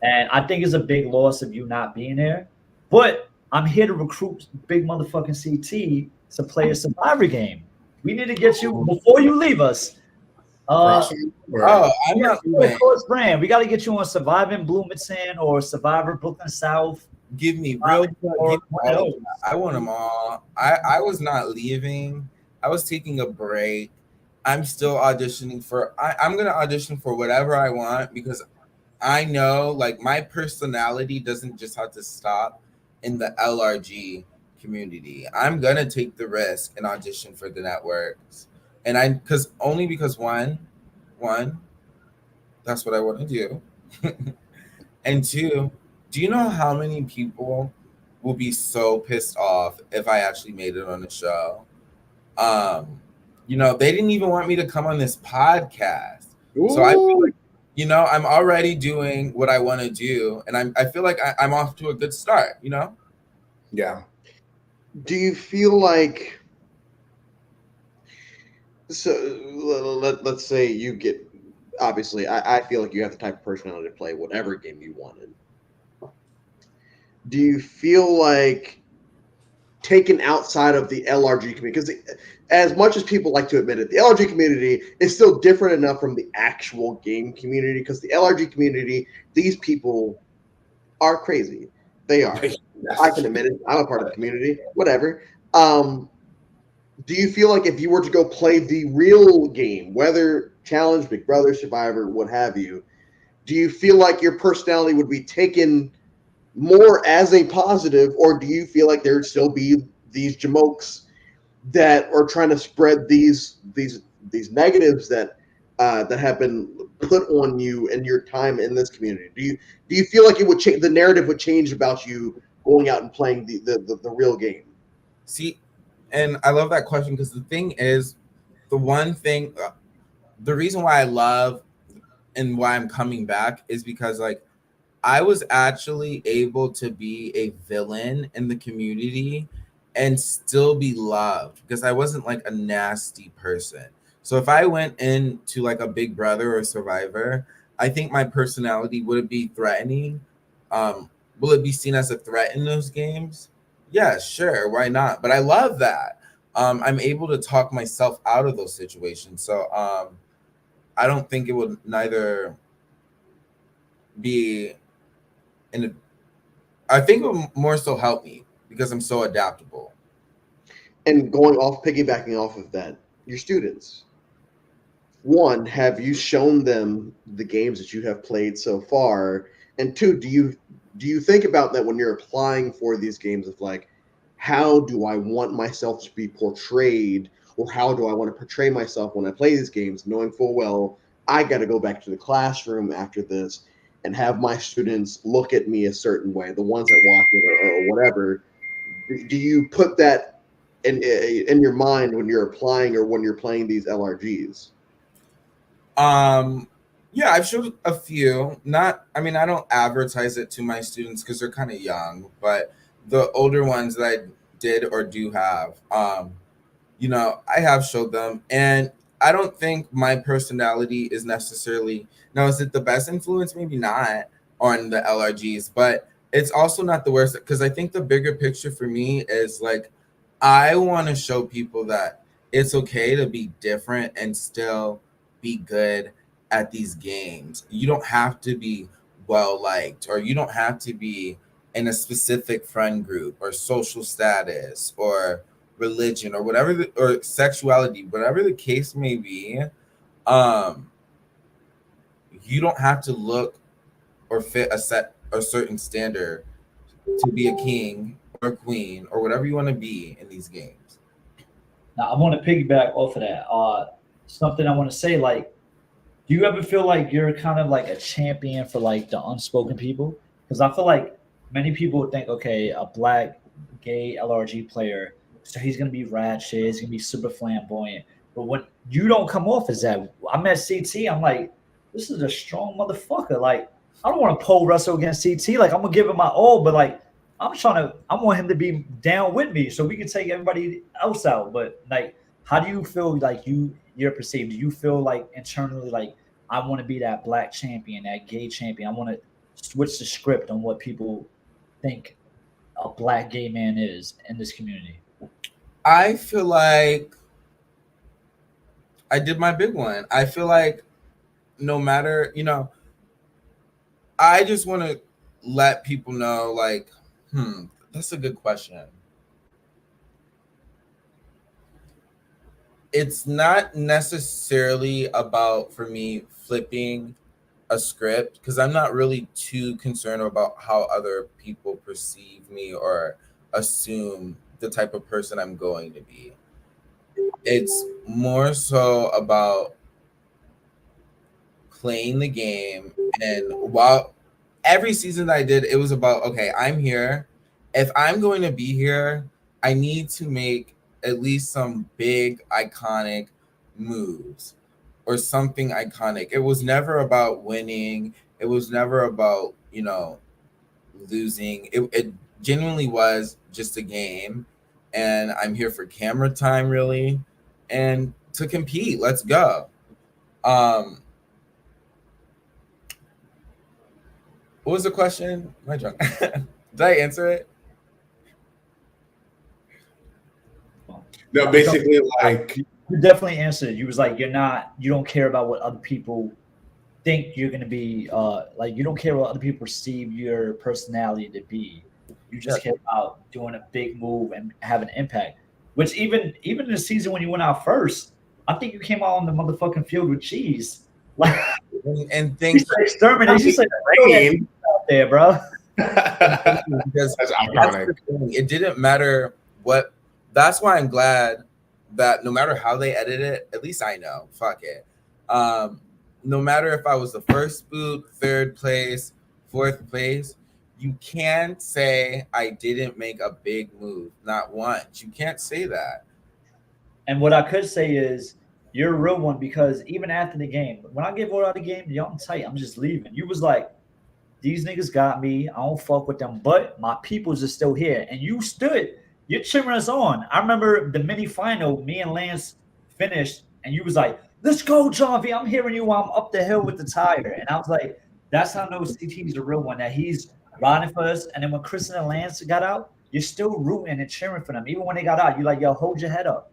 and I think it's a big loss of you not being there. But I'm here to recruit big motherfucking CT to play a Survivor game. We need to get you before you leave us. Cross or Oh, I'm Yeah, not of doing. course, brand. We got to get you on Surviving Bloomington or Survivor Brooklyn South. Give me real good. Or Give me one of all of those. that. I want them all. I was not leaving. I was taking a break. I'm still auditioning for. I'm gonna audition for whatever I want because I know like my personality doesn't just have to stop in the LRG community. I'm gonna take the risk and audition for the networks, and because one, that's what I want to do. And two, do you know how many people will be so pissed off if I actually made it on the show? They didn't even want me to come on this podcast. So I feel like, I'm already doing what I want to do, and I feel like I'm off to a good start, yeah. Do you feel like so? Let's say you get. Obviously, I feel like you have the type of personality to play whatever game you wanted. Do you feel like taken outside of the LRG community? Because as much as people like to admit it, the LRG community is still different enough from the actual game community. Because the LRG community, these people are crazy. They are. I can admit it. I'm a part of the community. Whatever. Um, do you feel like if you were to go play the real game, whether Challenge, Big Brother, Survivor, what have you, do you feel like your personality would be taken more as a positive, or do you feel like there'd still be these jamokes that are trying to spread these negatives that have been put on you in your time in this community? Do you feel like it would change, the narrative would change about you going out and playing the real game? See, and I love that question because the thing is, the one thing, the reason why I love and why I'm coming back is because like I was actually able to be a villain in the community and still be loved because I wasn't like a nasty person. So if I went into like a Big Brother or Survivor, I think my personality would it be threatening? Will it be seen as a threat in those games? Yeah, sure, why not? But I love that. I'm able to talk myself out of those situations. So I don't think it would neither be in I think it would more so help me because I'm so adaptable. And piggybacking off of that, your students. One, have you shown them the games that you have played so far? And two, do you think about that when you're applying for these games of like, how do I want myself to be portrayed, or how do I want to portray myself when I play these games, knowing full well I got to go back to the classroom after this and have my students look at me a certain way, the ones that watch it or whatever. Do you put that in your mind when you're applying or when you're playing these LRGs? Um, yeah, I've showed a few. Not, I mean, I don't advertise it to my students because they're kind of young, but the older ones that I did or do have, I have showed them, and I don't think my personality is necessarily now. Is it the best influence? Maybe not on the LRGs, but it's also not the worst because I think the bigger picture for me is like I want to show people that it's okay to be different and still be good at these games. You don't have to be well liked, or you don't have to be in a specific friend group or social status or religion or whatever or sexuality, whatever the case may be, you don't have to look or fit a certain standard to be a king or a queen or whatever you want to be in these games. Now I want to piggyback off of that. Something I want to say, like, do you ever feel like you're kind of like a champion for like the unspoken people? Because I feel like many people think, okay, a black gay LRG player, so he's gonna be ratchet, he's gonna be super flamboyant. But when you don't come off as that, I met CT, I'm like, this is a strong motherfucker. Like, I don't want to pole wrestle against CT. Like, I'm gonna give him my all, but like, I want him to be down with me so we can take everybody else out. But like, how do you feel like you're perceived? Do you feel like internally like I want to be that black champion, that gay champion? I want to switch the script on what people think a black gay man is in this community. I feel like I did my big one. I feel like no matter, I just want to let people know, like, that's a good question. It's not necessarily about, for me, flipping a script, because I'm not really too concerned about how other people perceive me or assume the type of person I'm going to be. It's more so about playing the game. And while every season that I did, it was about, okay, I'm here. If I'm going to be here, I need to make at least some big iconic moves or something iconic. It was never about winning. It was never about, losing. It genuinely was just a game. And I'm here for camera time, really, and to compete. Let's go. What was the question? Am I drunk? Did I answer it? No, basically, like, You definitely answered it. You was like, you don't care about what other people think you're gonna be. Like, you don't care what other people perceive your personality to be. You just care about doing a big move and having impact. Which even in the season when you went out first, I think you came out on the motherfucking field with cheese. Like, and things exterminate. She's like, rain out there, bro. Because that's iconic. It didn't matter what. That's why I'm glad that no matter how they edit it, at least I know. Fuck it. No matter if I was the first boot, third place, fourth place, you can't say I didn't make a big move. Not once. You can't say that. And what I could say is you're a real one, because even after the game, when I get voted out of the game, yo, I'm tight. I'm just leaving. You was like, these niggas got me. I don't fuck with them, but my peoples are still here. And you stood. You're cheering us on. I remember the mini final, me and Lance finished, and you was like, let's go, John V. I'm hearing you while I'm up the hill with the tire. And I was like, that's how I know CT's the real one, that he's riding for us. And then when Kristen and Lance got out, you're still rooting and cheering for them. Even when they got out, you're like, yo, hold your head up.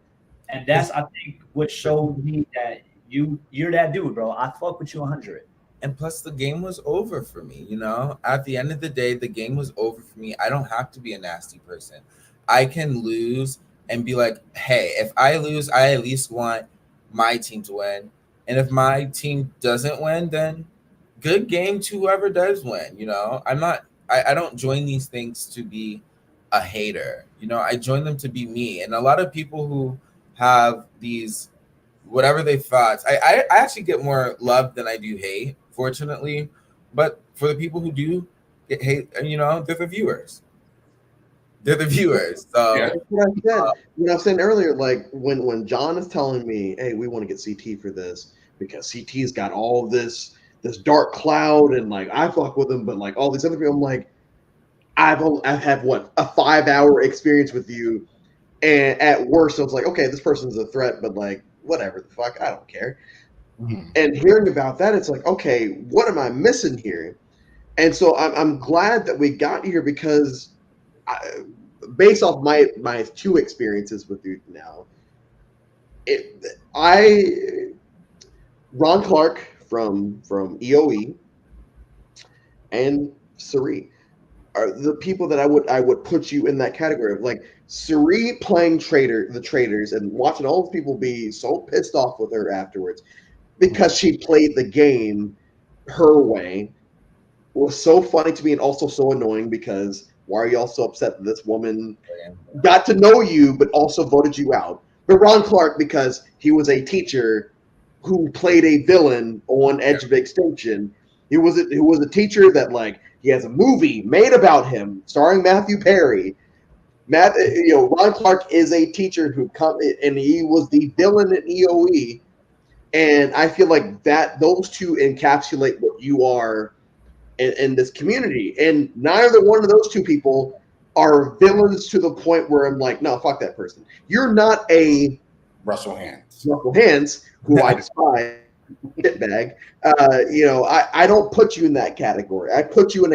And that's, I think, what showed me that you're that dude, bro. I fuck with you 100. And plus, the game was over for me. At the end of the day, the game was over for me. I don't have to be a nasty person. I can lose and be like, hey, if I lose, I at least want my team to win. And if my team doesn't win, then good game to whoever does win. I don't join these things to be a hater. I join them to be me. And a lot of people who have these, whatever they thought, I actually get more love than I do hate, fortunately. But for the people who do get hate, they're the viewers. They're the viewers. So Yeah. What I said, what I was saying earlier, like when John is telling me, "Hey, we want to get CT for this because CT's got all this dark cloud, and like I fuck with him, but like all these other people," I'm like, I've had what, a 5-hour experience with you, and at worst, I was like, okay, this person's a threat, but like whatever the fuck, I don't care. Mhm. And hearing about that, it's like, okay, what am I missing here? And so I'm glad that we got here, because based off my 2 experiences with you now, Ron Clark from EOE and Sari, are the people that I would put you in that category of, like Suri playing the traitors and watching all those people be so pissed off with her afterwards because she played the game her way was so funny to me and also so annoying because why are y'all so upset that this woman got to know you but also voted you out? But Ron Clark, because he was a teacher who played a villain on Edge of Extinction. He was a teacher that, like, he has a movie made about him starring Matthew Perry. Ron Clark is a teacher who come and he was the villain in EOE, and I feel like that those two encapsulate what you are in this community, and neither one of those two people are villains to the point where I'm like, no, fuck that person. You're not a Russell Hands, who I despise, shitbag. I don't put you in that category. I put you in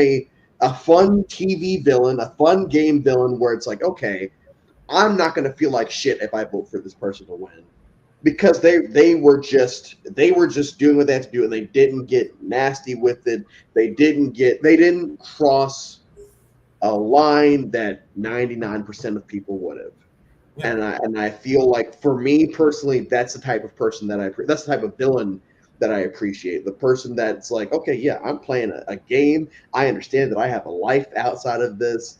a fun TV villain, a fun game villain, where it's like, okay, I'm not going to feel like shit if I vote for this person to win, because they were just doing what they had to do, and they didn't get nasty with it. They didn't cross a line that 99% of people would have. Yeah. And I feel like, for me personally, that's the type of person that's the type of villain that I appreciate. The person that's like, okay, yeah, I'm playing a game. I understand that I have a life outside of this,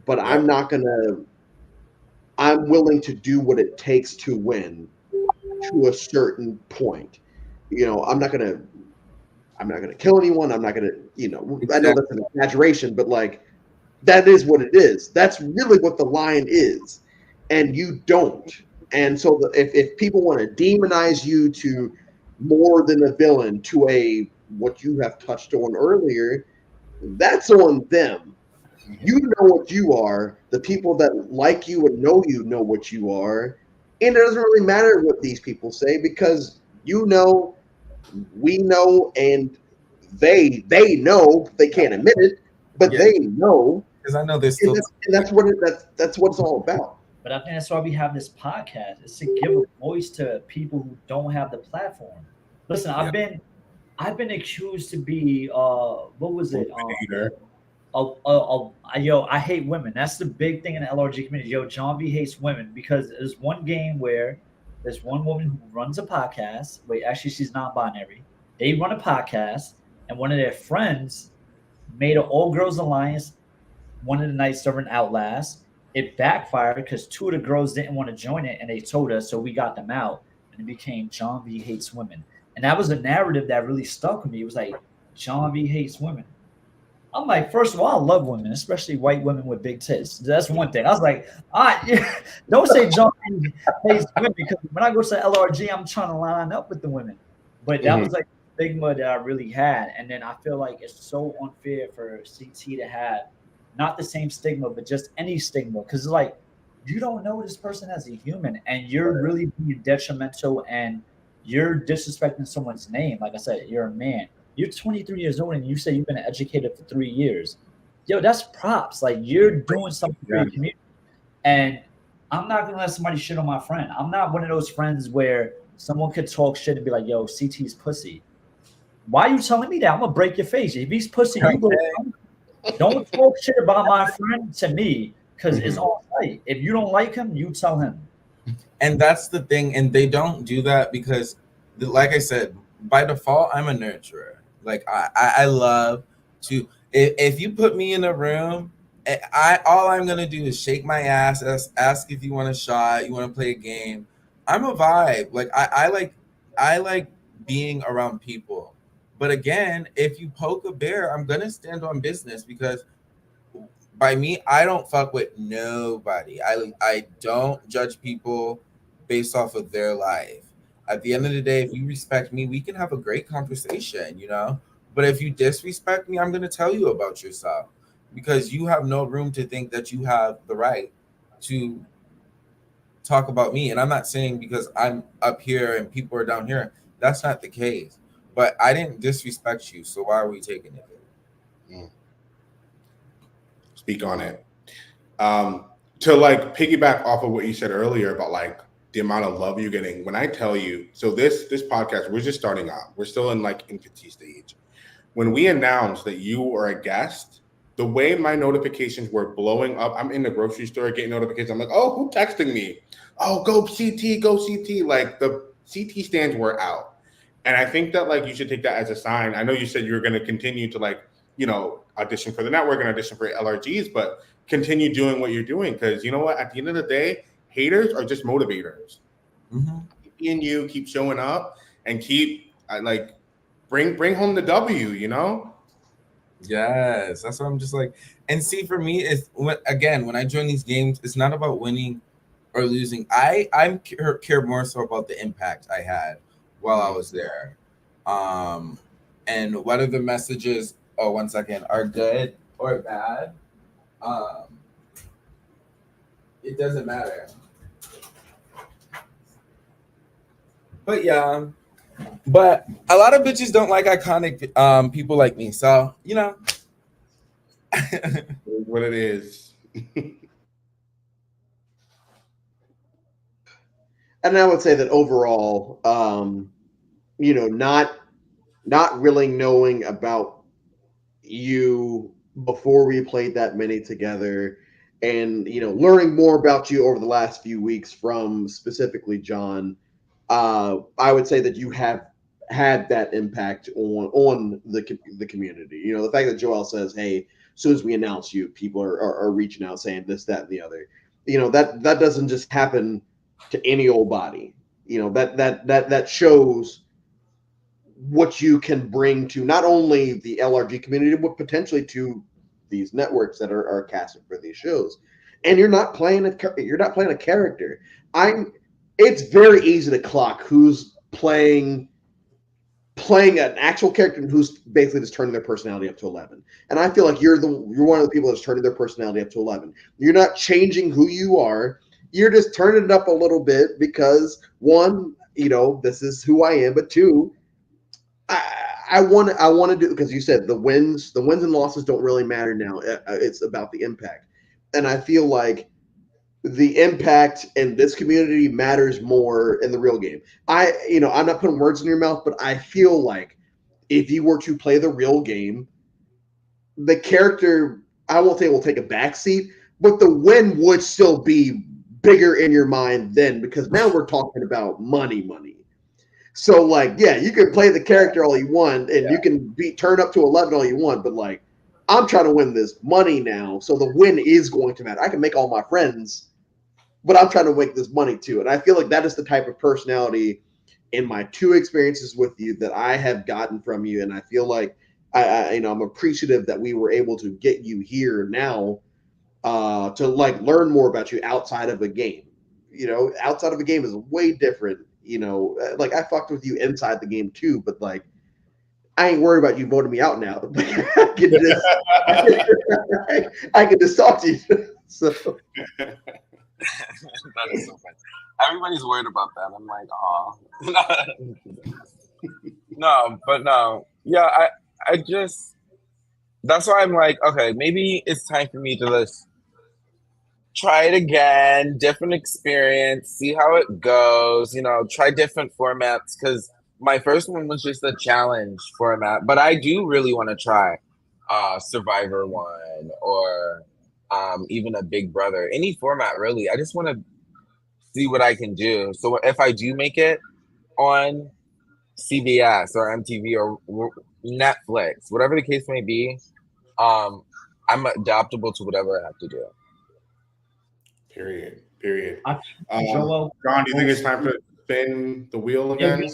but I'm willing to do what it takes to win to a certain point. I'm not gonna kill anyone. I'm not gonna, exactly. I know that's an exaggeration, but like, that is what it is. That's really what the line is. And you don't. And so if people want to demonize you to more than a villain, to what you have touched on earlier, that's on them. You know what you are. The people that like you and know you know what you are. And it doesn't really matter what these people say, because we know, and they know. They can't admit it, but they know. Because I know there's still, and that's what it's all about. But I think that's why we have this podcast, is to give a voice to people who don't have the platform. Listen, I've been accused to be what was it? I hate women. That's the big thing in the LRG community. Yo, John V hates women, because there's one game where there's one woman who runs a podcast. Wait, actually, she's non-binary. They run a podcast, and one of their friends made an all-girls alliance one of the nights during Outlast. It backfired because two of the girls didn't want to join it, and they told us, so we got them out, and it became John V hates women. And that was a narrative that really stuck with me. It was like, John V hates women. I'm like, first of all, I love women, especially white women with big tits. That's one thing. I was like, don't say John V hates women, because when I go to LRG, I'm trying to line up with the women. But that was like the stigma that I really had. And then I feel like it's so unfair for CT to have not the same stigma, but just any stigma. Because it's like, you don't know this person as a human, and you're really being detrimental, and you're disrespecting someone's name. Like I said, you're a man. You're 23 years old, and you say you've been educated for 3 years. Yo, that's props. Like, you're doing something for your community. And I'm not going to let somebody shit on my friend. I'm not one of those friends where someone could talk shit and be like, yo, CT's pussy. Why are you telling me that? I'm going to break your face. If he's pussy, you go. Don't talk shit about my friend to me, because it's all right. If you don't like him, you tell him. And that's the thing. And they don't do that because, like I said, by default, I'm a nurturer. Like, I love to, if you put me in a room, all I'm going to do is shake my ass, ask if you want a shot, you want to play a game. I'm a vibe. Like, I like being around people. But again, if you poke a bear, I'm going to stand on business, because by me, I don't fuck with nobody. I don't judge people based off of their life. At the end of the day, if you respect me, we can have a great conversation, But if you disrespect me, I'm going to tell you about yourself, because you have no room to think that you have the right to talk about me. And I'm not saying because I'm up here and people are down here. That's not the case. But I didn't disrespect you, so why are we taking it? Speak on it. To like piggyback off of what you said earlier about like the amount of love you're getting. When I tell you, so this podcast, we're just starting out. We're still in infancy stage. When we announced that you are a guest, the way my notifications were blowing up, I'm in the grocery store getting notifications. I'm like, oh, who texting me? Oh, go CT, go CT. Like the CT stands were out. And I think that like you should take that as a sign. I know you said you're going to continue to like, you know, audition for the network and audition for LRGs, but continue doing what you're doing. Because you know what? At the end of the day, haters are just motivators. Mm-hmm. Keep being you, keep showing up, and keep like bring home the W, you know? Yes, that's what I'm just like. And see, for me, it's when I join these games, it's not about winning or losing. I care more so about the impact I had while I was there, and whether the messages, oh, 1 second, are good or bad, it doesn't matter. But yeah. But a lot of bitches don't like iconic people like me. So, you know. What it is. And I would say that overall, you know, not really knowing about you before we played that many together, and you know, learning more about you over the last few weeks from specifically John, I would say that you have had that impact on the community. You know, the fact that Joel says, "Hey, as soon as we announce you, people are reaching out saying this, that, and the other." You know, that doesn't just happen to any old body. You know, that shows what you can bring to not only the LRG community, but potentially to these networks that are casting for these shows. And you're not playing a character. It's very easy to clock who's playing an actual character and who's basically just turning their personality up to 11. And I feel like you're one of the people that's turning their personality up to 11. You're not changing who you are. You're just turning it up a little bit because one, you know, this is who I am, but two, I want to do, because you said the wins and losses don't really matter now. It's about the impact, and I feel like the impact in this community matters more in the real game. I'm not putting words in your mouth, but I feel like if you were to play the real game, the character, I won't say will take a backseat, but the win would still be bigger in your mind then, because now we're talking about money. So like, yeah, you can play the character all you want, and you can turn up to 11 all you want, but like, I'm trying to win this money now, so the win is going to matter. I can make all my friends, but I'm trying to make this money too. And I feel like that is the type of personality in my two experiences with you that I have gotten from you. And I feel like I'm appreciative that we were able to get you here now to like learn more about you outside of a game. You know, outside of a game is way different. You know, like I fucked with you inside the game too, but like I ain't worried about you voting me out now. I can just talk to you. So. That is so funny. Everybody's worried about that. I'm like, oh. No. Yeah, I just, that's why I'm like, okay, maybe it's time for me to just try it again, different experience, see how it goes, you know, try different formats, because my first one was just a challenge format, but I do really want to try Survivor one, or even a Big Brother, any format really. I just want to see what I can do. So if I do make it on CBS or MTV or Netflix, whatever the case may be, I'm adaptable to whatever I have to do. Period. Joel, John, do you think it's time to spin the wheel again? Yeah,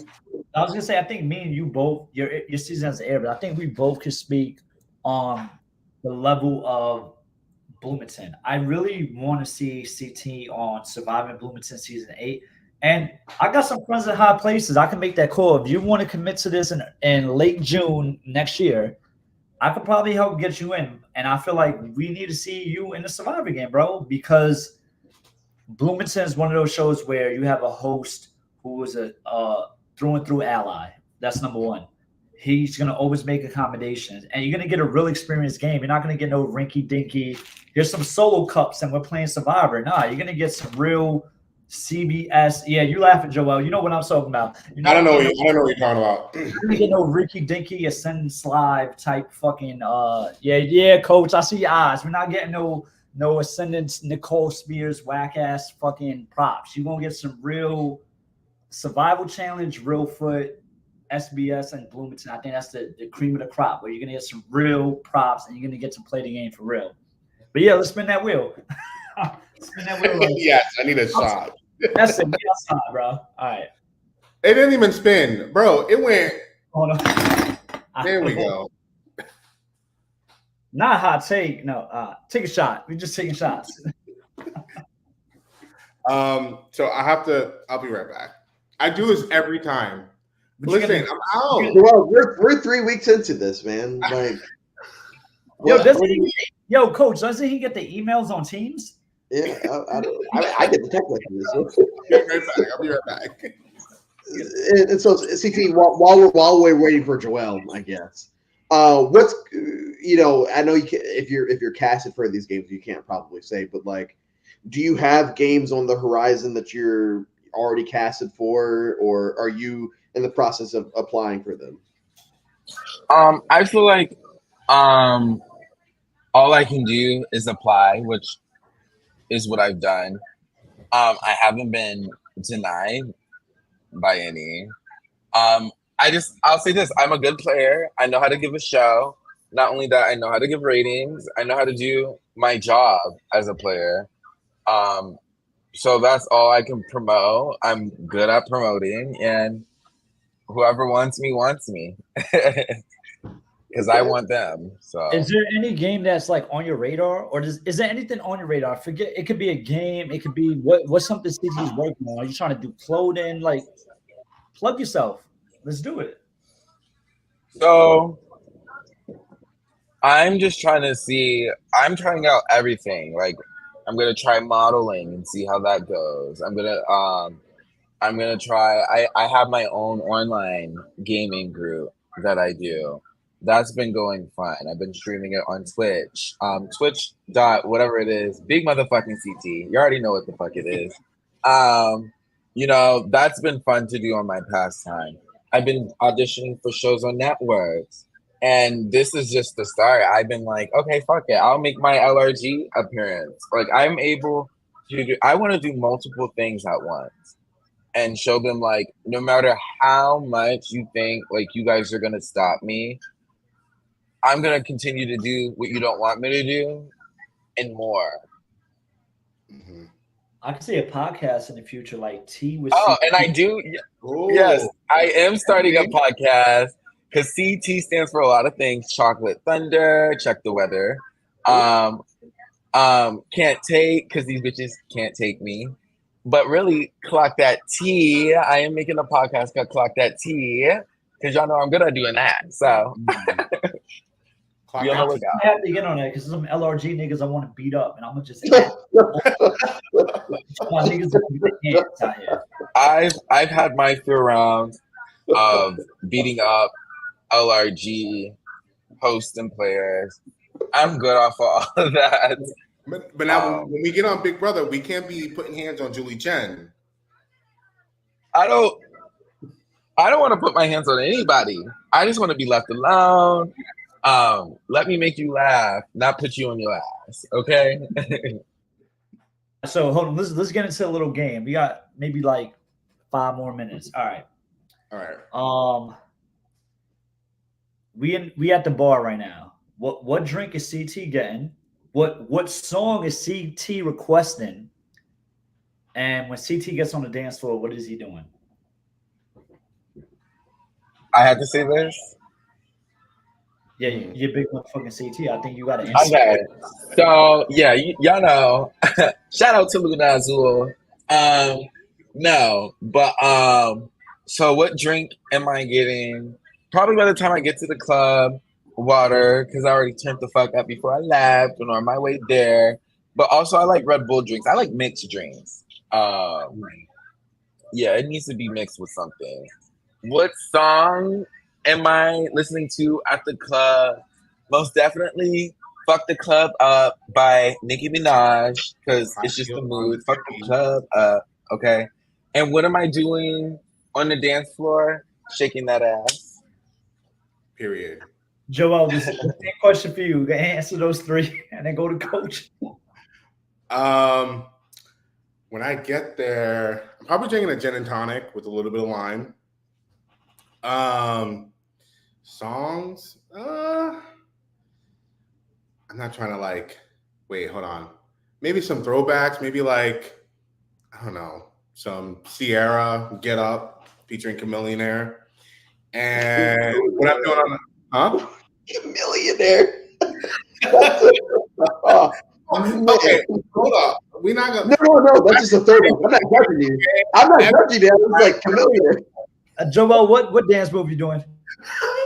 I was gonna say, I think me and you both, your season has aired, but I think we both could speak on the level of Bloomington. I really want to see CT on Surviving Bloomington season 8. And I got some friends in high places. I can make that call. If you want to commit to this in late June next year, I could probably help get you in. And I feel like we need to see you in the Survivor game, bro, because Bloomington is one of those shows where you have a host who is a through and through ally. That's number one. He's going to always make accommodations, and you're going to get a real experienced game. You're not going to get no rinky dinky. There's some solo cups, and we're playing Survivor. Nah, you're going to get some real CBS. Yeah, you laughing, Joel. You know what I'm talking about. You know, I don't know what you're talking about. you get no Ricky Dinky Ascendance Live type fucking yeah, coach. I see your eyes. We're not getting no Ascendance Nicole Spears whack ass fucking props. You're gonna get some real survival challenge, real foot, SBS and Bloomington. I think that's the cream of the crop where you're gonna get some real props and you're gonna get to play the game for real. But yeah, let's spin that wheel. Spin that wheel. Yes, I need a shot. That's it. Outside, bro. All right. It didn't even spin, bro. It went. Hold on. There we go. Not a hot take. No, take a shot. We're just taking shots. So I'll be right back. I do this every time. Listen, I'm out. Well, we're 3 weeks into this, man. Like, yo, coach, doesn't he get the emails on Teams? Yeah, I get the text messages. I'll be right back. And so, CT, while we're waiting for Joel, I guess, what's I know you can, if you're casted for these games, you can't probably say, but like, do you have games on the horizon that you're already casted for, or are you in the process of applying for them? I feel like all I can do is apply, which is what I've done. I haven't been denied by any. I'll say this: I'm a good player. I know how to give a show. Not only that, I know how to give ratings. I know how to do my job as a player. So that's all I can promote. I'm good at promoting, and whoever wants me, because I want them. So, is there any game that's like on your radar, or is there anything on your radar? Forget it could be a game. It could be what's something CT's working on. Are you trying to do clothing? Like, plug yourself. Let's do it. So I'm just trying to see. I'm trying out everything. Like, I'm gonna try modeling and see how that goes. I'm gonna try. I have my own online gaming group that I do. That's been going fine. I've been streaming it on Twitch. Twitch dot whatever it is, big motherfucking CT. You already know what the fuck it is. That's been fun to do on my pastime. I've been auditioning for shows on networks. And this is just the start. I've been like, okay, fuck it. I'll make my LRG appearance. Like, I'm able to do, I want to do multiple things at once and show them, like, no matter how much you think, like, you guys are going to stop me, I'm going to continue to do what you don't want me to do and more. Mm-hmm. I can see a podcast in the future, like T with. Oh, and I do. Ooh. Yes, I am starting a podcast. Because CT stands for a lot of things. Chocolate Thunder, check the weather. Can't take, because these bitches can't take me. But really, Clock That T. I am making a podcast called Clock That T. Because y'all know I'm good at doing that. So, I have to get on that because some LRG niggas I want to beat up. And I'm going to just. I've had my few rounds of beating up LRG hosts and players. I'm good off of all of that. But now when we get on Big Brother, we can't be putting hands on Julie Chen. I don't want to put my hands on anybody. I just want to be left alone. Let me make you laugh, not put you on your ass. Okay. So hold on, let's get into a little game. We got maybe like 5 more minutes. All right. We at the bar right now. What drink is CT getting? What song is CT requesting? And when CT gets on the dance floor, what is he doing? I had to say this. Yeah, you're big motherfucking CT. I think you got to answer. Okay. So yeah, y'all know. Shout out to Luna Azul. No, but so what drink am I getting? Probably by the time I get to the club, water, because I already turned the fuck up before I left and on my way there. But also, I like Red Bull drinks. I like mixed drinks. Yeah, it needs to be mixed with something. What song am I listening to at the club? Most definitely, Fuck the Club Up by Nicki Minaj, because it's just the mood. Fuck the club up. Okay. And what am I doing on the dance floor? Shaking that ass. Period. Joel, this is the same question for you. Answer those three and then go to coach. When I get there, I'm probably drinking a gin and tonic with a little bit of lime. Songs. I'm not trying to like. Wait, hold on. Maybe some throwbacks. Maybe like I don't know, some Sierra Get Up featuring Chameleonaire. And what I'm doing on, huh? Millionaire. Oh, man. Okay, hold up. We're not gonna. No. That's just a third one. I'm not judging you. I'm not judging you. I was like Chameleonaire. Joel, what dance move you doing?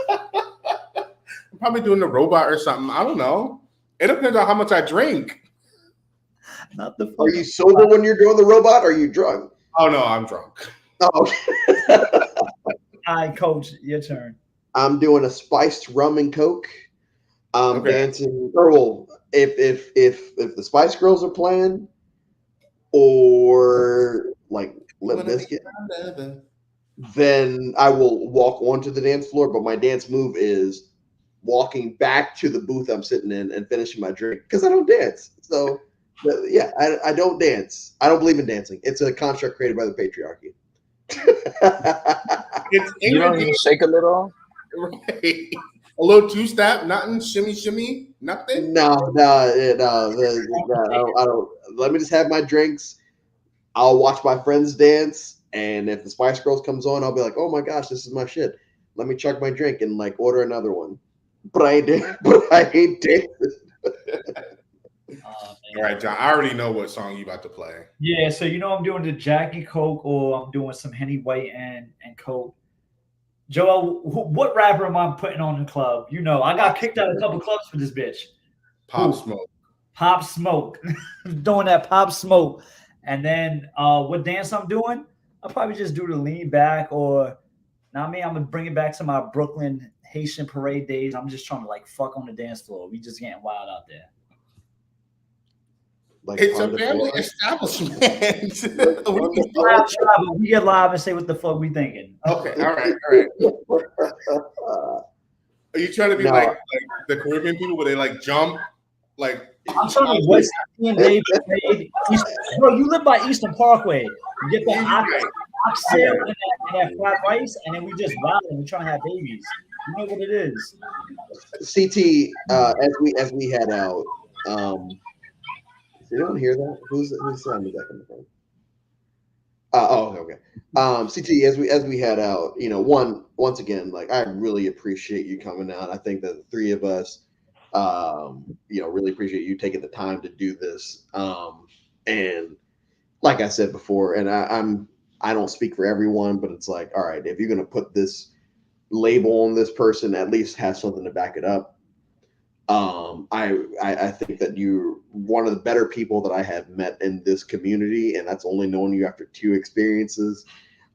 I'm probably doing the robot or something. I don't know. It depends on how much I drink. Not the. Are you sober when you're doing the robot? Or are you drunk? Oh no, I'm drunk. Oh. All right, coach, your turn. I'm doing a spiced rum and coke. I'm Okay. dancing. Or well, if the Spice Girls are playing, or like Limp Bizkit, then I will walk onto the dance floor. But my dance move is walking back to the booth I'm sitting in and finishing my drink because I don't dance. So yeah, I don't dance. I don't believe in dancing. It's a construct created by the patriarchy. It's You don't even shake a little? right. A little two-step, nothing, shimmy, nothing. No. I don't. Let me just have my drinks. I'll watch my friends dance, and if the Spice Girls comes on, I'll be like, "Oh my gosh, this is my shit." Let me chug my drink and like order another one. But I ain't dancing. All right, John. I already know what song you about to play. Yeah, so I'm doing the Jackie Coke or I'm doing some Henny White and Coke. Joel, what rapper am I putting on the club? I got kicked out of a couple clubs for this bitch. Pop Who? Smoke. Pop Smoke. Doing that Pop Smoke. And then what dance I'm doing? I'll probably just do the lean back or I'm gonna bring it back to my Brooklyn Haitian parade days. I'm just trying to like fuck on the dance floor. We just getting wild out there. Like It's a family establishment. We get live and say what the fuck we thinking. Okay, all right. Are you trying to be like the Caribbean people where they like jump? Like I'm trying to West Indian Day Parade. Bro, you live by Eastern Parkway. You get that oxtail and that fried rice, and then we just wild and we're trying to have babies. You know what it is. CT, as we head out, did anyone hear that? Whose sound is that coming from? Okay. CT, as we head out, once again, like I really appreciate you coming out. I think that the three of us, really appreciate you taking the time to do this. And like I said before, and I don't speak for everyone, but it's like, all right, if you're gonna put this label on this person, at least have something to back it up. I think that you're one of the better people that I have met in this community, and that's only knowing you after 2 experiences.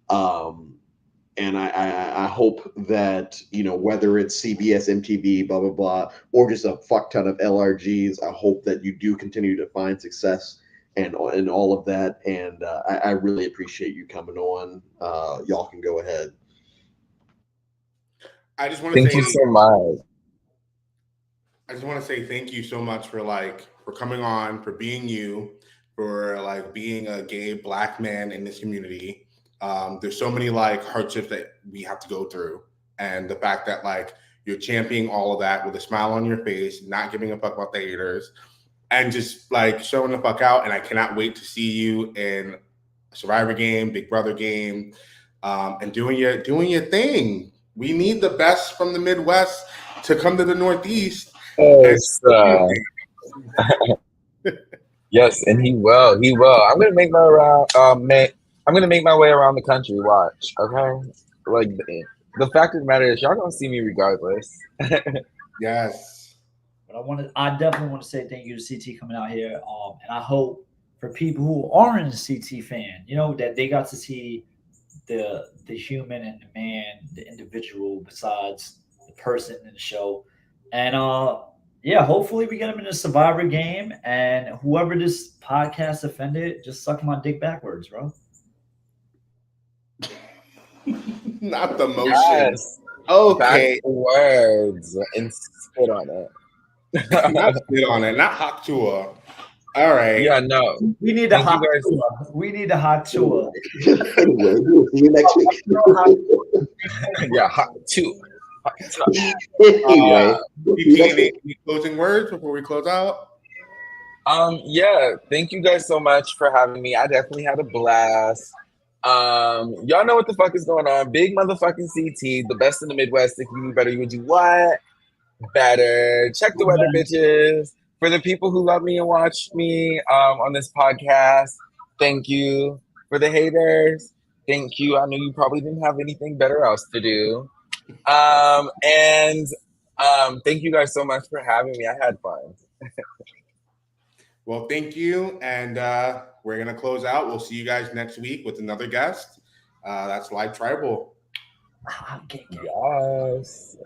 And I hope that, whether it's CBS, MTV, blah, blah, blah, or just a fuck ton of LRGs, I hope that you do continue to find success and all of that. And I really appreciate you coming on. Y'all can go ahead. I just want to Thank you so much. I just want to say thank you so much for coming on, for being you, for being a gay Black man in this community. There's so many hardships that we have to go through, and the fact that you're championing all of that with a smile on your face, not giving a fuck about the haters, and just showing the fuck out. And I cannot wait to see you in Survivor game, Big Brother game, and doing your thing. We need the best from the Midwest to come to the Northeast. Yes, yes, and he will. I'm gonna make my I'm gonna make my way around the country. Watch, okay? The fact of the matter is, y'all gonna see me regardless. Yes. But I definitely want to say thank you to CT coming out here. And I hope for people who aren't a CT fan, that they got to see the human and the man, the individual, besides the person in the show. And hopefully we get him in a Survivor game. And whoever this podcast offended, just suck my dick backwards, bro. Not the motion. Yes. Okay. Backwards and spit on it. Not spit on it. Not hot tour. All right. Yeah, no. We need a Thank you hot guys. tour. We need a hot tour. Anyway, we'll see you next week. Yeah, hot too. Anyway, we'll see you next week. Any closing words before we close out? Yeah, thank you guys so much for having me. I definitely had a blast. Y'all know what the fuck is going on. Big motherfucking CT, the best in the Midwest. If you knew better, you would do what? Better. Check the weather, bitches. For the people who love me and watch me on this podcast, thank you. For the haters, thank you. I know you probably didn't have anything better else to do. And thank you guys so much for having me. I had fun. Well, thank you. And we're going to close out. We'll see you guys next week with another guest. That's Live Tribal. Yes.